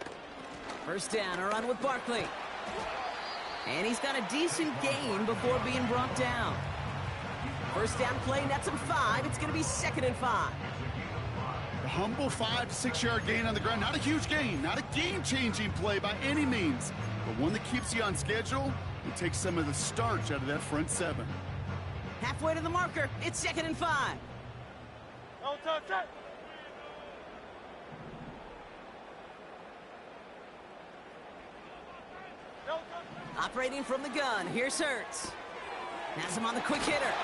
First down, a run with Barkley. And he's got a decent gain before being brought down. First down play, nets him 5. It's going to be 2nd and 5. A humble 5 to 6 yard gain on the ground. Not a huge gain, not a game-changing play by any means, but one that keeps you on schedule and takes some of the starch out of that front 7. Halfway to the marker, it's 2nd and 5. No touch, set. No touch. Operating from the gun, here's Rzsl. Has him on the quick hitter.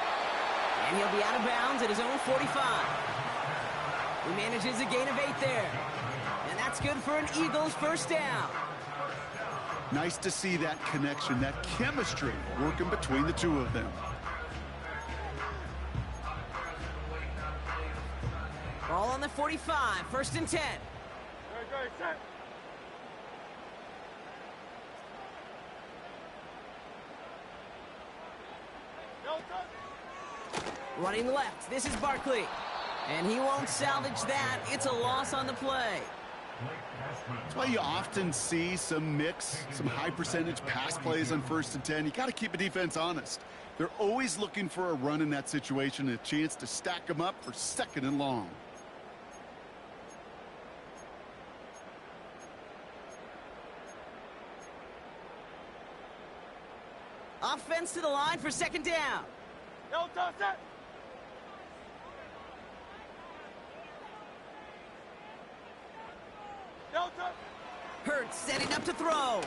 And he'll be out of bounds at his own 45. He manages a gain of 8 there. And that's good for an Eagles first down. Nice to see that connection, that chemistry working between the two of them. Ball on the 45, 1st and 10. Great, set. No touch. Running left, this is Barkley. And he won't salvage that. It's a loss on the play. That's why you often see some mix, some high percentage pass plays on 1st and 10. You got to keep a defense honest. They're always looking for a run in that situation and a chance to stack them up for 2nd and long. Offense to the line for 2nd down. No touch, set. No touch. Hurts setting up to throw.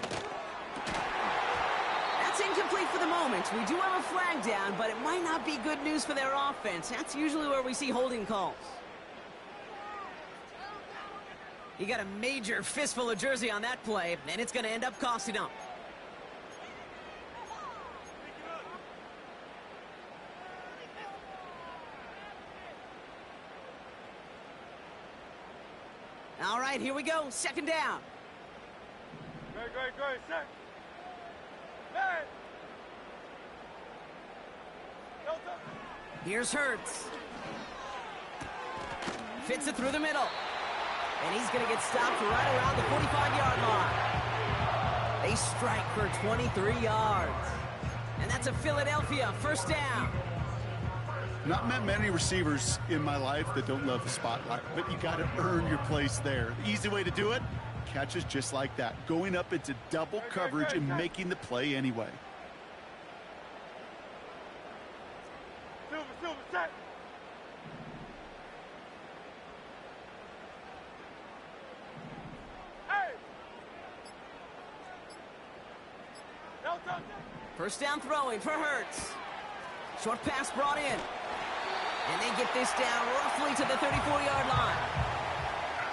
That's incomplete for the moment. We do have a flag down, but it might not be good news for their offense. That's usually where we see holding calls. He got a major fistful of jersey on that play, and it's going to end up costing him. All right, here we go. 2nd down. Great, set. Man. No touch. Here's Hurts. Fits it through the middle. And he's going to get stopped right around the 45-yard line. They strike for 23 yards. And that's a Philadelphia first down. Not met many receivers in my life that don't love the spotlight, but you got to earn your place there. The easy way to do it, catches just like that, going up into double coverage and making the play anyway. Silver, set. Hey. No touch. First down throwing for Hurts. Short pass brought in. And they get this down roughly to the 34-yard line.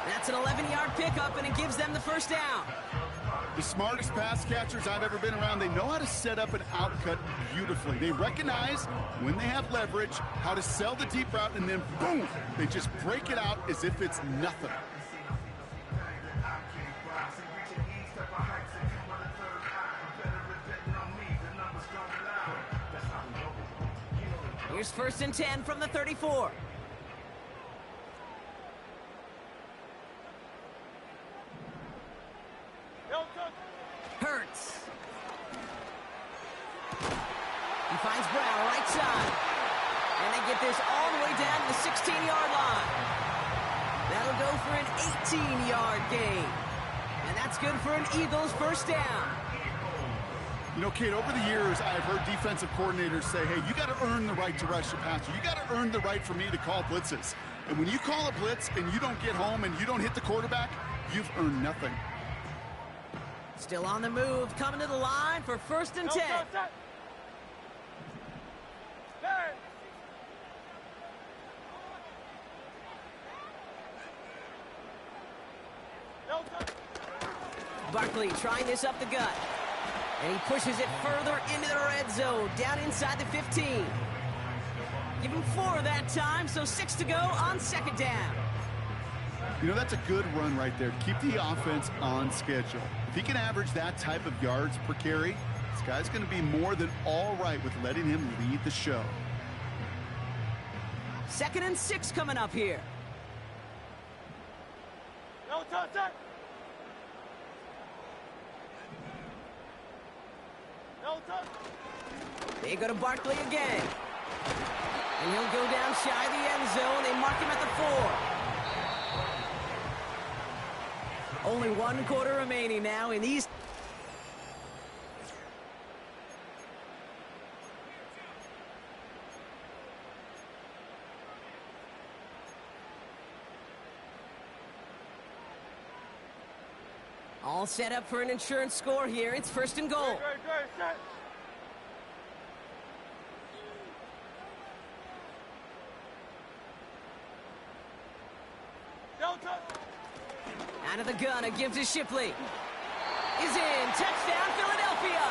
That's an 11-yard pickup, and it gives them the first down. The smartest pass catchers I've ever been around, they know how to set up an outcut beautifully. They recognize when they have leverage, how to sell the deep route, and then boom, they just break it out as if it's nothing. Here's 1st and 10 from the 34. No touch. Hurts. He finds Brown right side. And they get this all the way down to the 16-yard line. That'll go for an 18-yard gain. And that's good for an Eagles first down. You know, Kate, over the years, I've heard defensive coordinators say, hey, you got to earn the right to rush the passer. You got to earn the right for me to call blitzes. And when you call a blitz and you don't get home and you don't hit the quarterback, you've earned nothing. Still on the move, coming to the line for 1st and 10. Set. Man. No touch. Barkley trying this up the gut. And he pushes it further into the red zone, down inside the 15. Give him 4 that time, so 6 to go on 2nd down. You know, that's a good run right there. Keep the offense on schedule. If he can average that type of yards per carry, this guy's going to be more than all right with letting him lead the show. 2nd and 6 coming up here. No touch. Set. No touch. They go to Barkley again. And he'll go down shy of the end zone. They mark him at the 4. Only 1 quarter remaining now in these. All set up for an insurance score here. It's 1st and goal. Great. Set. No touch. Out of the gun, it gives to Shipley. Is in. Touchdown, Philadelphia.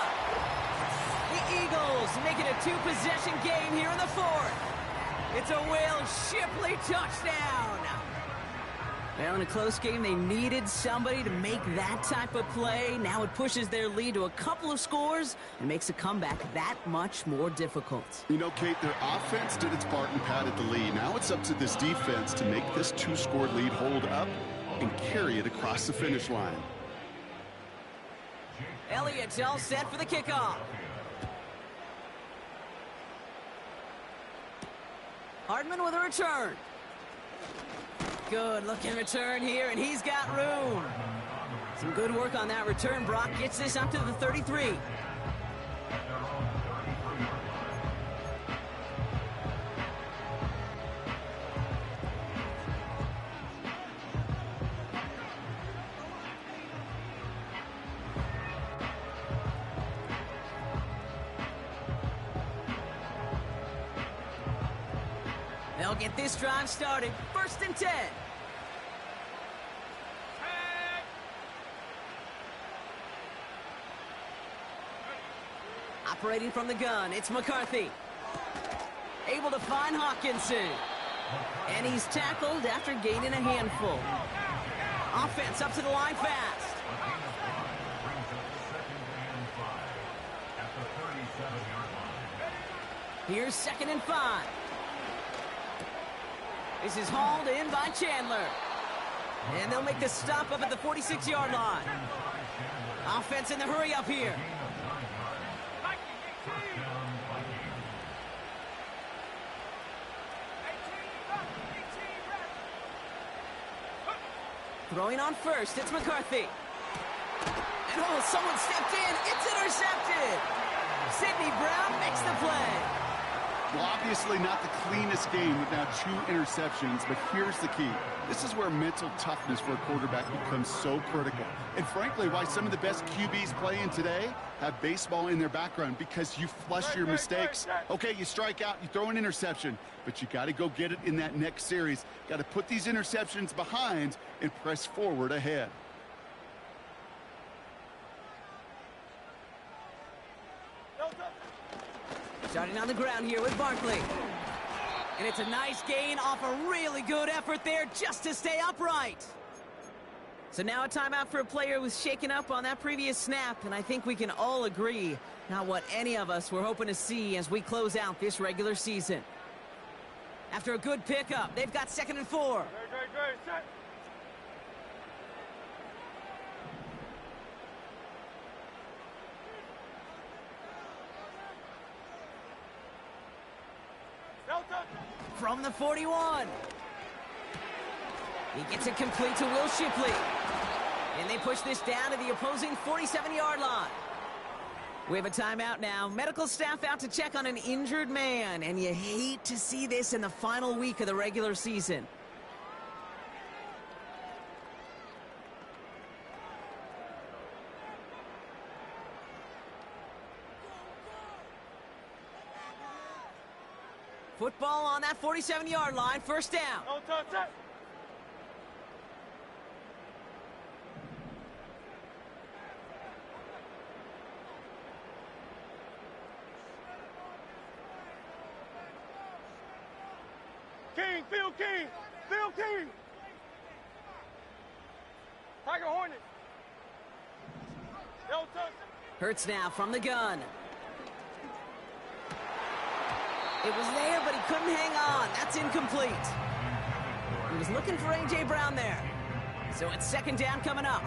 The Eagles make it a 2-possession game here in the 4th. It's a Will Shipley touchdown. Well, in a close game, they needed somebody to make that type of play. Now it pushes their lead to a couple of scores and makes a comeback that much more difficult. You know, Kate, their offense did its part and padded the lead. Now it's up to this defense to make this 2-score lead hold up and carry it across the finish line. Elliott's all set for the kickoff. Hardman with a return. Good looking return here, and he's got room. Some good work on that return. Brock gets this up to the 33. They'll get this drive started. 1st and 10. Operating from the gun, it's McCarthy. Able to find Hawkinson. And he's tackled after gaining a handful. Offense up to the line fast. Here's 2nd and 5. This is hauled in by Chandler. And they'll make the stop up at the 46-yard line. Offense in the hurry up here. Throwing on first, it's McCarthy. And oh, someone stepped in. It's intercepted. Sidney Brown makes the play. Well, obviously not the cleanest game with now 2 interceptions, but here's the key. This is where mental toughness for a quarterback becomes so critical. And frankly, why some of the best QBs playing today have baseball in their background, because you flush your mistakes. Okay, you strike out, you throw an interception, but you got to go get it in that next series. Got to put these interceptions behind and press forward ahead. Starting on the ground here with Barkley. And it's a nice gain off a really good effort there just to stay upright. So now a timeout for a player who was shaken up on that previous snap, and I think we can all agree not what any of us were hoping to see as we close out this regular season. After a good pickup, they've got 2nd and 4. Great. Set. No touch. From the 41. He gets it complete to Will Shipley. And they push this down to the opposing 47-yard line. We have a timeout now. Medical staff out to check on an injured man. And you hate to see this in the final week of the regular season. Football on that 47-yard line, first down. No touch, set. King, Field King, Field King. Tiger Hornet. No touch. Hurts now from the gun. It was there, but he couldn't hang on. That's incomplete. He was looking for A.J. Brown there. So it's second down coming up.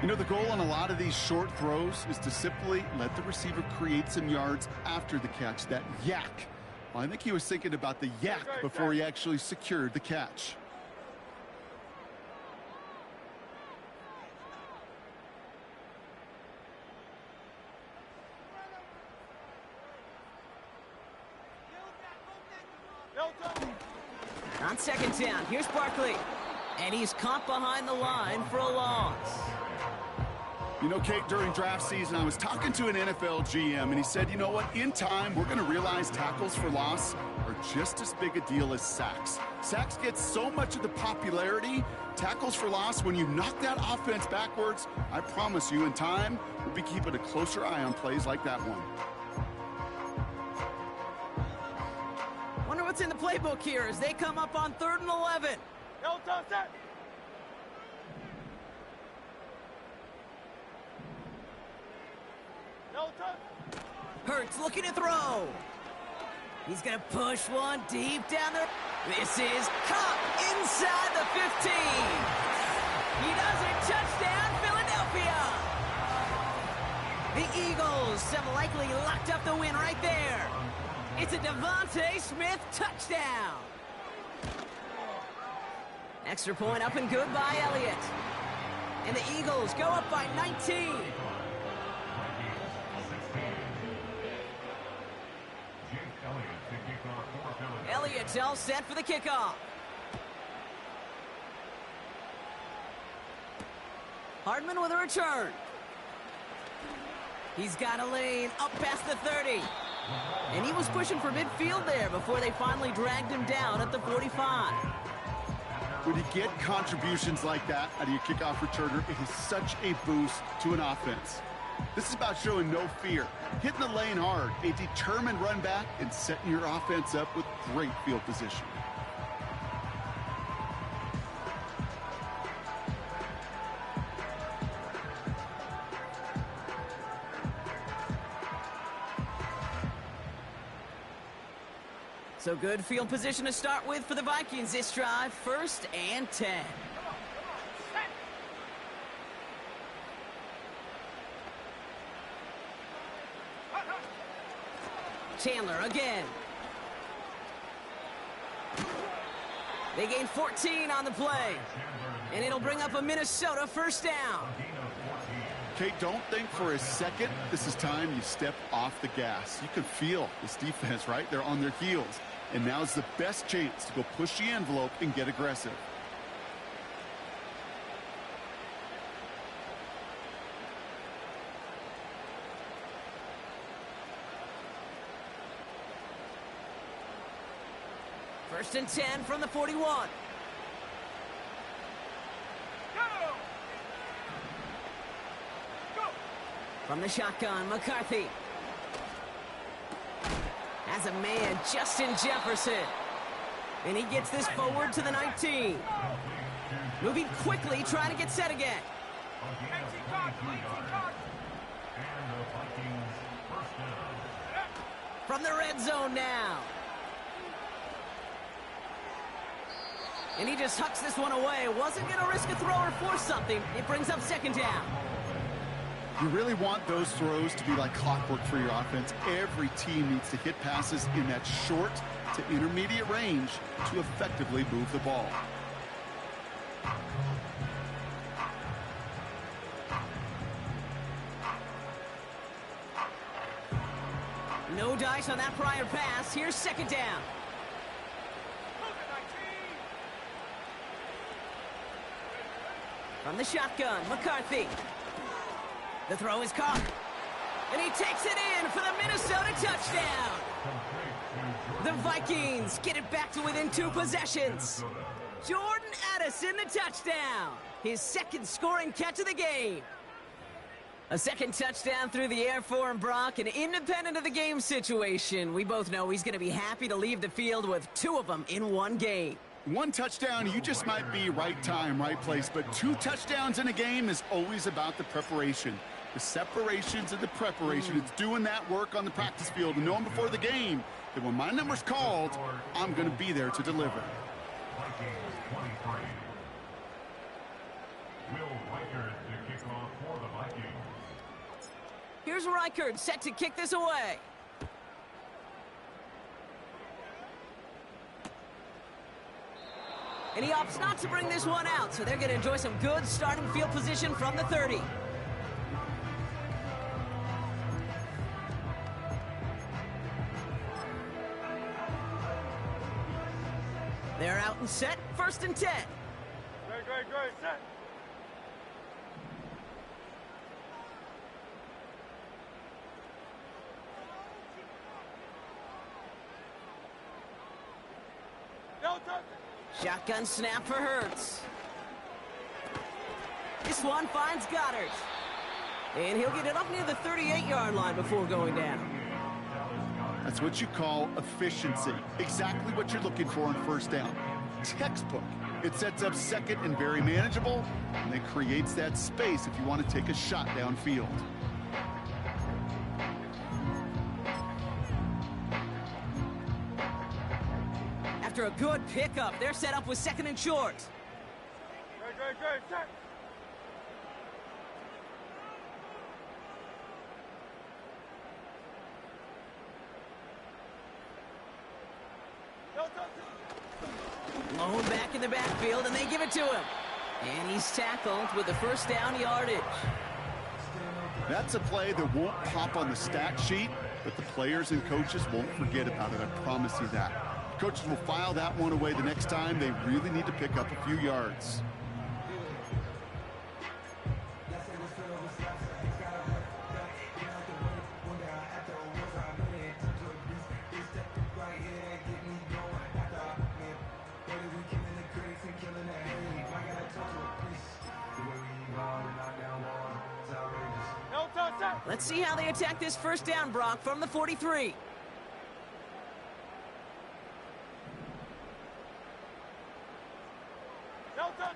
You know, the goal on a lot of these short throws is to simply let the receiver create some yards after the catch, that yak. Well, I think he was thinking about the yak before he actually secured the catch. No touch. On second down, here's Barkley. And he's caught behind the line for a loss. You know, Kate, during draft season, I was talking to an NFL GM, and he said, you know what, in time, we're going to realize tackles for loss are just as big a deal as sacks. Sacks get so much of the popularity. Tackles for loss, when you knock that offense backwards, I promise you, in time, we'll be keeping a closer eye on plays like that one. Wonder what's in the playbook here as they come up on 3rd and 11. No touch, set. No touch. Hurts looking to throw. He's going to push one deep down there. This is caught inside the 15. He does it. Touchdown, Philadelphia. The Eagles have likely locked up the win right there. It's a Devontae Smith touchdown. Extra point up and good by Elliott. And the Eagles go up by 19. Elliott's all set for the kickoff. Hardman with a return. He's got a lane up past the 30. And he was pushing for midfield there before they finally dragged him down at the 45. When you get contributions like that out of your kickoff returner, it is such a boost to an offense. This is about showing no fear, hitting the lane hard, a determined run back, and setting your offense up with great field position. So good field position to start with for the Vikings this drive. 1st and 10. Chandler again. They gain 14 on the play. And it'll bring up a Minnesota first down. Kate, don't think for a second this is time you step off the gas. You can feel this defense, right? They're on their heels. And now's the best chance to go push the envelope and get aggressive. First and 10 from the 41. From the shotgun, McCarthy. Has a man, Justin Jefferson. And he gets this forward to the 19. Moving quickly, trying to get set again. From the red zone now. And he just hucks this one away. Wasn't going to risk a throw or force something. It brings up second down. You really want those throws to be like clockwork for your offense. Every team needs to hit passes in that short to intermediate range to effectively move the ball. No dice on that prior pass. Here's second down. From the shotgun, McCarthy. The throw is caught. And he takes it in for the Minnesota touchdown. The Vikings get it back to within 2 possessions. Jordan Addison, the touchdown. His second scoring catch of the game. A second touchdown through the air for him, Brock, and independent of the game situation, we both know he's going to be happy to leave the field with 2 of them in one game. 1 touchdown, you just might be right time, right place, but 2 touchdowns in a game is always about the preparation. The separations and the preparation. It's doing that work on the practice field and knowing before the game that when my number's called, I'm going to be there to deliver. Vikings 23. Will Reichard to kick off for the Vikings. Here's Reichard set to kick this away. And he opts not to bring this one out, so they're going to enjoy some good starting field position from the 30. They're out and set, 1st and 10. Great, set. No touch. Shotgun snap for Hurts. This one finds Goddard. And he'll get it up near the 38-yard line before going down. That's what you call efficiency. Exactly what you're looking for on 1st down. Textbook. It sets up 2nd and very manageable, and it creates that space if you want to take a shot downfield. After a good pickup, they're set up with 2nd and short. Great, set. No touch. Lone back in the backfield, and they give it to him. And he's tackled with the 1st down yardage. That's a play that won't pop on the stat sheet, but the players and coaches won't forget about it, I promise you that. Coaches will file that one away the next time. They really need to pick up a few yards. No touch. Let's see how they attack this 1st down, Brock, from the 43. No touch.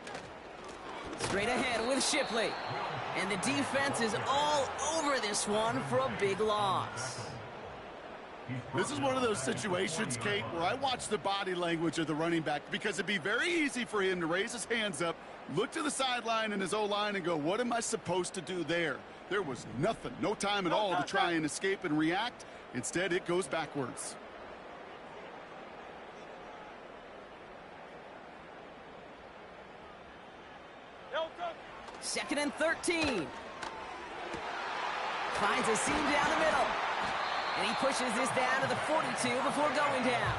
Straight ahead with Shipley. And the defense is all over this one for a big loss. This is one of those situations, Kate, where I watch the body language of the running back because it'd be very easy for him to raise his hands up, look to the sideline and his O-line and go, what am I supposed to do there? There was nothing, no time at all to try and escape and react. Instead, it goes backwards. No touch. 2nd and 13. Finds a seam down the middle. And he pushes this down to the 42 before going down.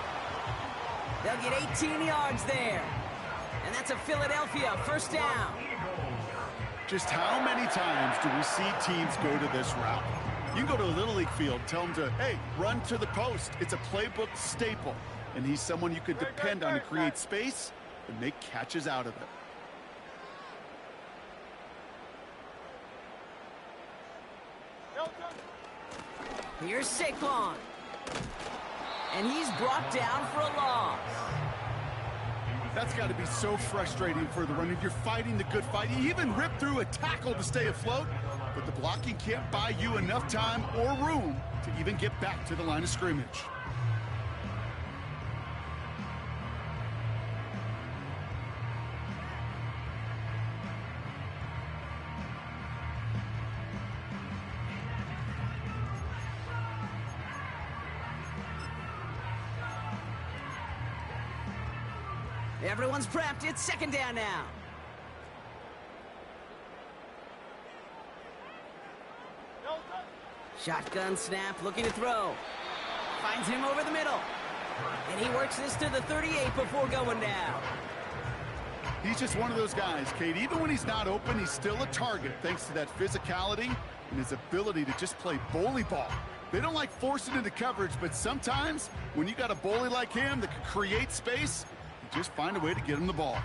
They'll get 18 yards there. And that's a Philadelphia 1st down. Just how many times do we see teams go to this route? You go to a Little League field, tell them to, hey, run to the post. It's a playbook staple. And he's someone you could depend on to create space and make catches out of it. No touch. Here's Saquon. And he's brought down for a loss. That's got to be so frustrating for the runner. You're fighting the good fight. You even rip through a tackle to stay afloat, but the blocking can't buy you enough time or room to even get back to the line of scrimmage. Everyone's prepped. It's 2nd down now. No touch. Shotgun snap, looking to throw. Finds him over the middle. And he works this to the 38 before going down. He's just one of those guys, Kate. Even when he's not open, he's still a target thanks to that physicality and his ability to just play bully ball. They don't like forcing into coverage, but sometimes when you got a bully like him that can create space, you just find a way to get him the ball.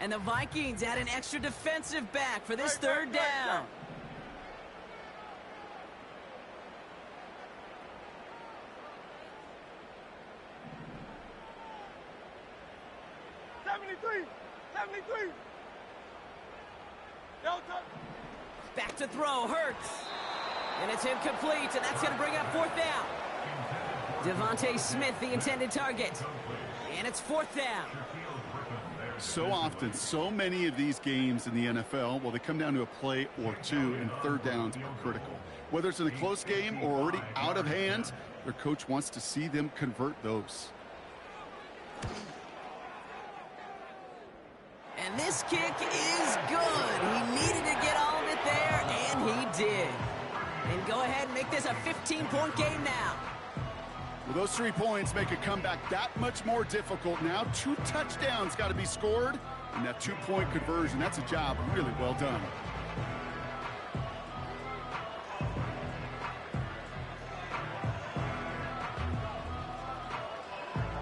And the Vikings add an extra defensive back for this third down. Back to throw, Hurts. And it's incomplete, and that's going to bring up fourth down. Devontae Smith, the intended target. And it's fourth down. So often, so many of these games in the NFL, well, they come down to a play or two, and third downs are critical. Whether it's in a close game or already out of hand, their coach wants to see them convert those. And this kick is good. He needed to get all of it there, and he did. And go ahead and make this a 15-point game now. Well, those 3 points make a comeback that much more difficult now. 2 touchdowns got to be scored, and that 2-point conversion, that's a job really well done.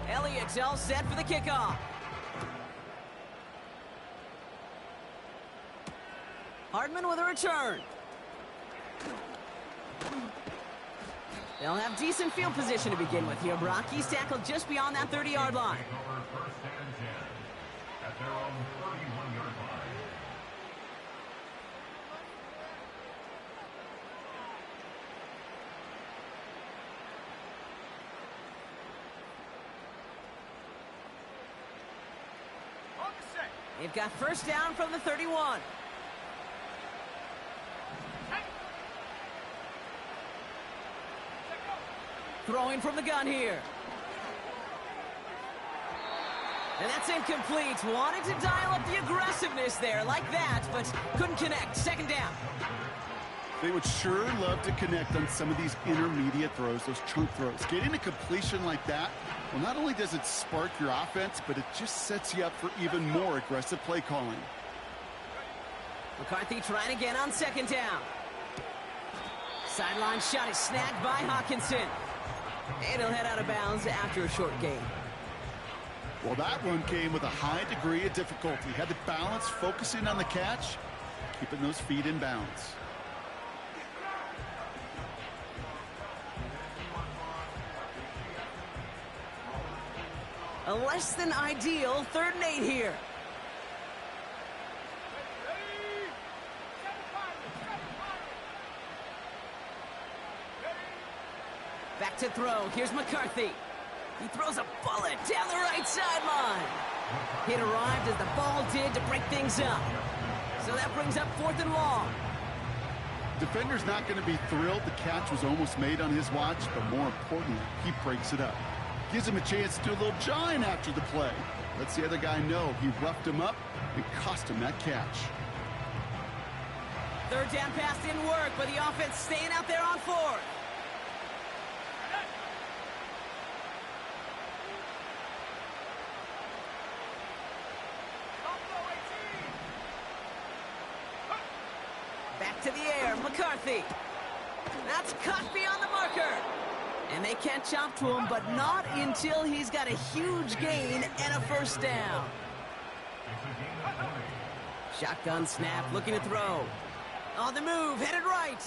Elliott's all set for the kickoff. Hardman with a return. They'll have decent field position to begin with here, Brock. He's tackled just beyond that 30-yard line. First and 10 at their own 31-yard line. They've got first down from the 31. Throwing from the gun here. And that's incomplete. Wanted to dial up the aggressiveness there like that, but couldn't connect. Second down. They would sure love to connect on some of these intermediate throws, those chunk throws. Getting a completion like that, well, not only does it spark your offense, but it just sets you up for even more aggressive play calling. McCarthy trying again on second down. Sideline shot is snagged by Hawkinson. And he'll head out of bounds after a short gain. Well, that one came with a high degree of difficulty. Had to balance focusing on the catch, keeping those feet in bounds. A less than ideal 3rd and 8 here. Back to throw. Here's McCarthy. He throws a bullet down the right sideline. It arrived as the ball did to break things up. So that brings up 4th and long. Defender's not going to be thrilled the catch was almost made on his watch, but more importantly, he breaks it up. Gives him a chance to do a little jawing after the play. Lets the other guy know he roughed him up and cost him that catch. 3rd down pass didn't work, but the offense staying out there on 4th. Back to the air, McCarthy. That's caught beyond the marker. And they catch up to him, but not until he's got a huge gain and a first down. Shotgun snap, looking to throw. On the move, headed right.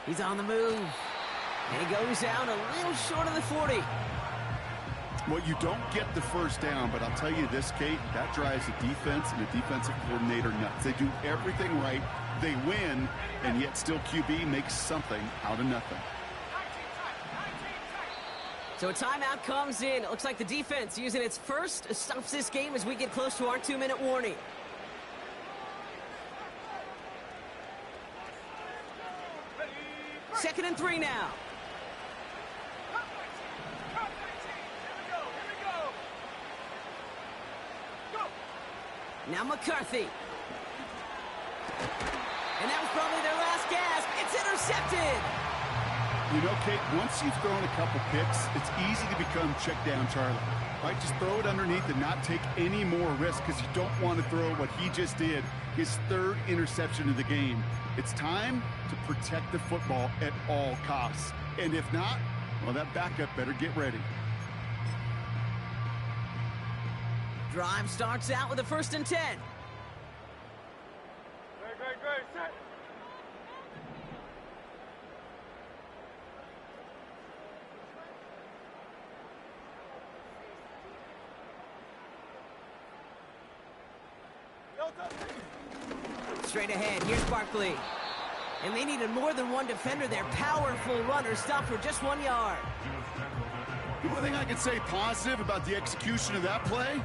He's on the move. And he goes out a little short of the 40. Well, you don't get the first down, but I'll tell you this, Kate, that drives the defense and the defensive coordinator nuts. They do everything right. They win, and yet still QB makes something out of nothing. So a timeout comes in. It looks like the defense using its first stops this game as we get close to our 2-minute warning. Second and 3 now. Now McCarthy. And that was probably their last gasp. It's intercepted. You know, Kate, once you've thrown a couple picks, it's easy to become check down Charlie. Right? Just throw it underneath and not take any more risk because you don't want to throw what he just did, his third interception of the game. It's time to protect the football at all costs. And if not, well, that backup better get ready. Drive starts out with a 1st and 10. Great, set. Straight ahead, here's Barkley. And they needed more than one defender there. Powerful runner, stopped for just 1 yard. The one thing I can say positive about the execution of that play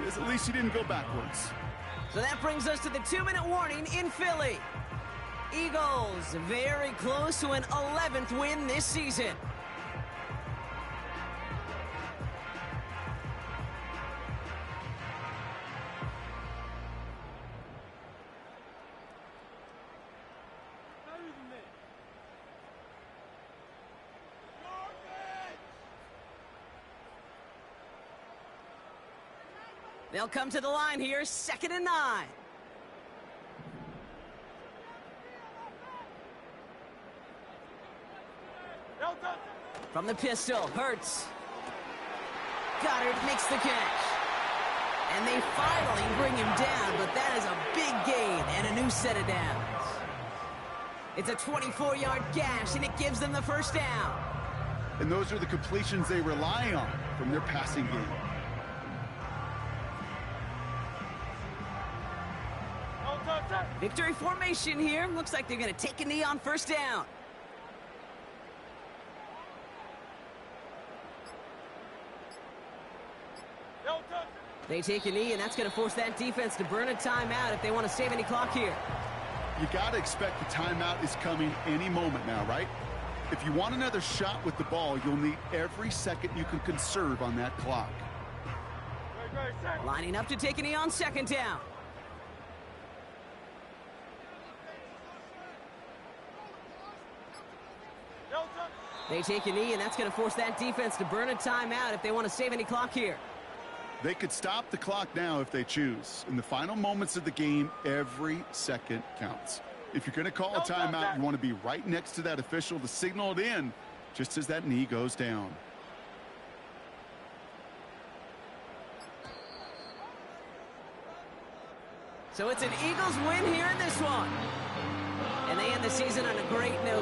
is at least he didn't go backwards. So that brings us to the 2-minute warning in Philly. Eagles very close to an 11th win this season. They'll come to the line here, 2nd and 9. From the pistol, Hurts. Goddard makes the catch. And they finally bring him down, but that is a big gain and a new set of downs. It's a 24-yard gash, and it gives them the 1st down. And those are the completions they rely on from their passing game. Victory formation here. Looks like they're going to take a knee on 1st down. They take a knee, and that's going to force that defense to burn a timeout if they want to save any clock here. You got to expect the timeout is coming any moment now, right? If you want another shot with the ball, you'll need every second you can conserve on that clock. Lining up to take a knee on 2nd down. They take a knee, and that's going to force that defense to burn a timeout if they want to save any clock here. They could stop the clock now if they choose. In the final moments of the game, every second counts. If you're going to call a timeout, you want to be right next to that official to signal it in just as that knee goes down. So it's an Eagles win here in this one. And they end the season on a great note.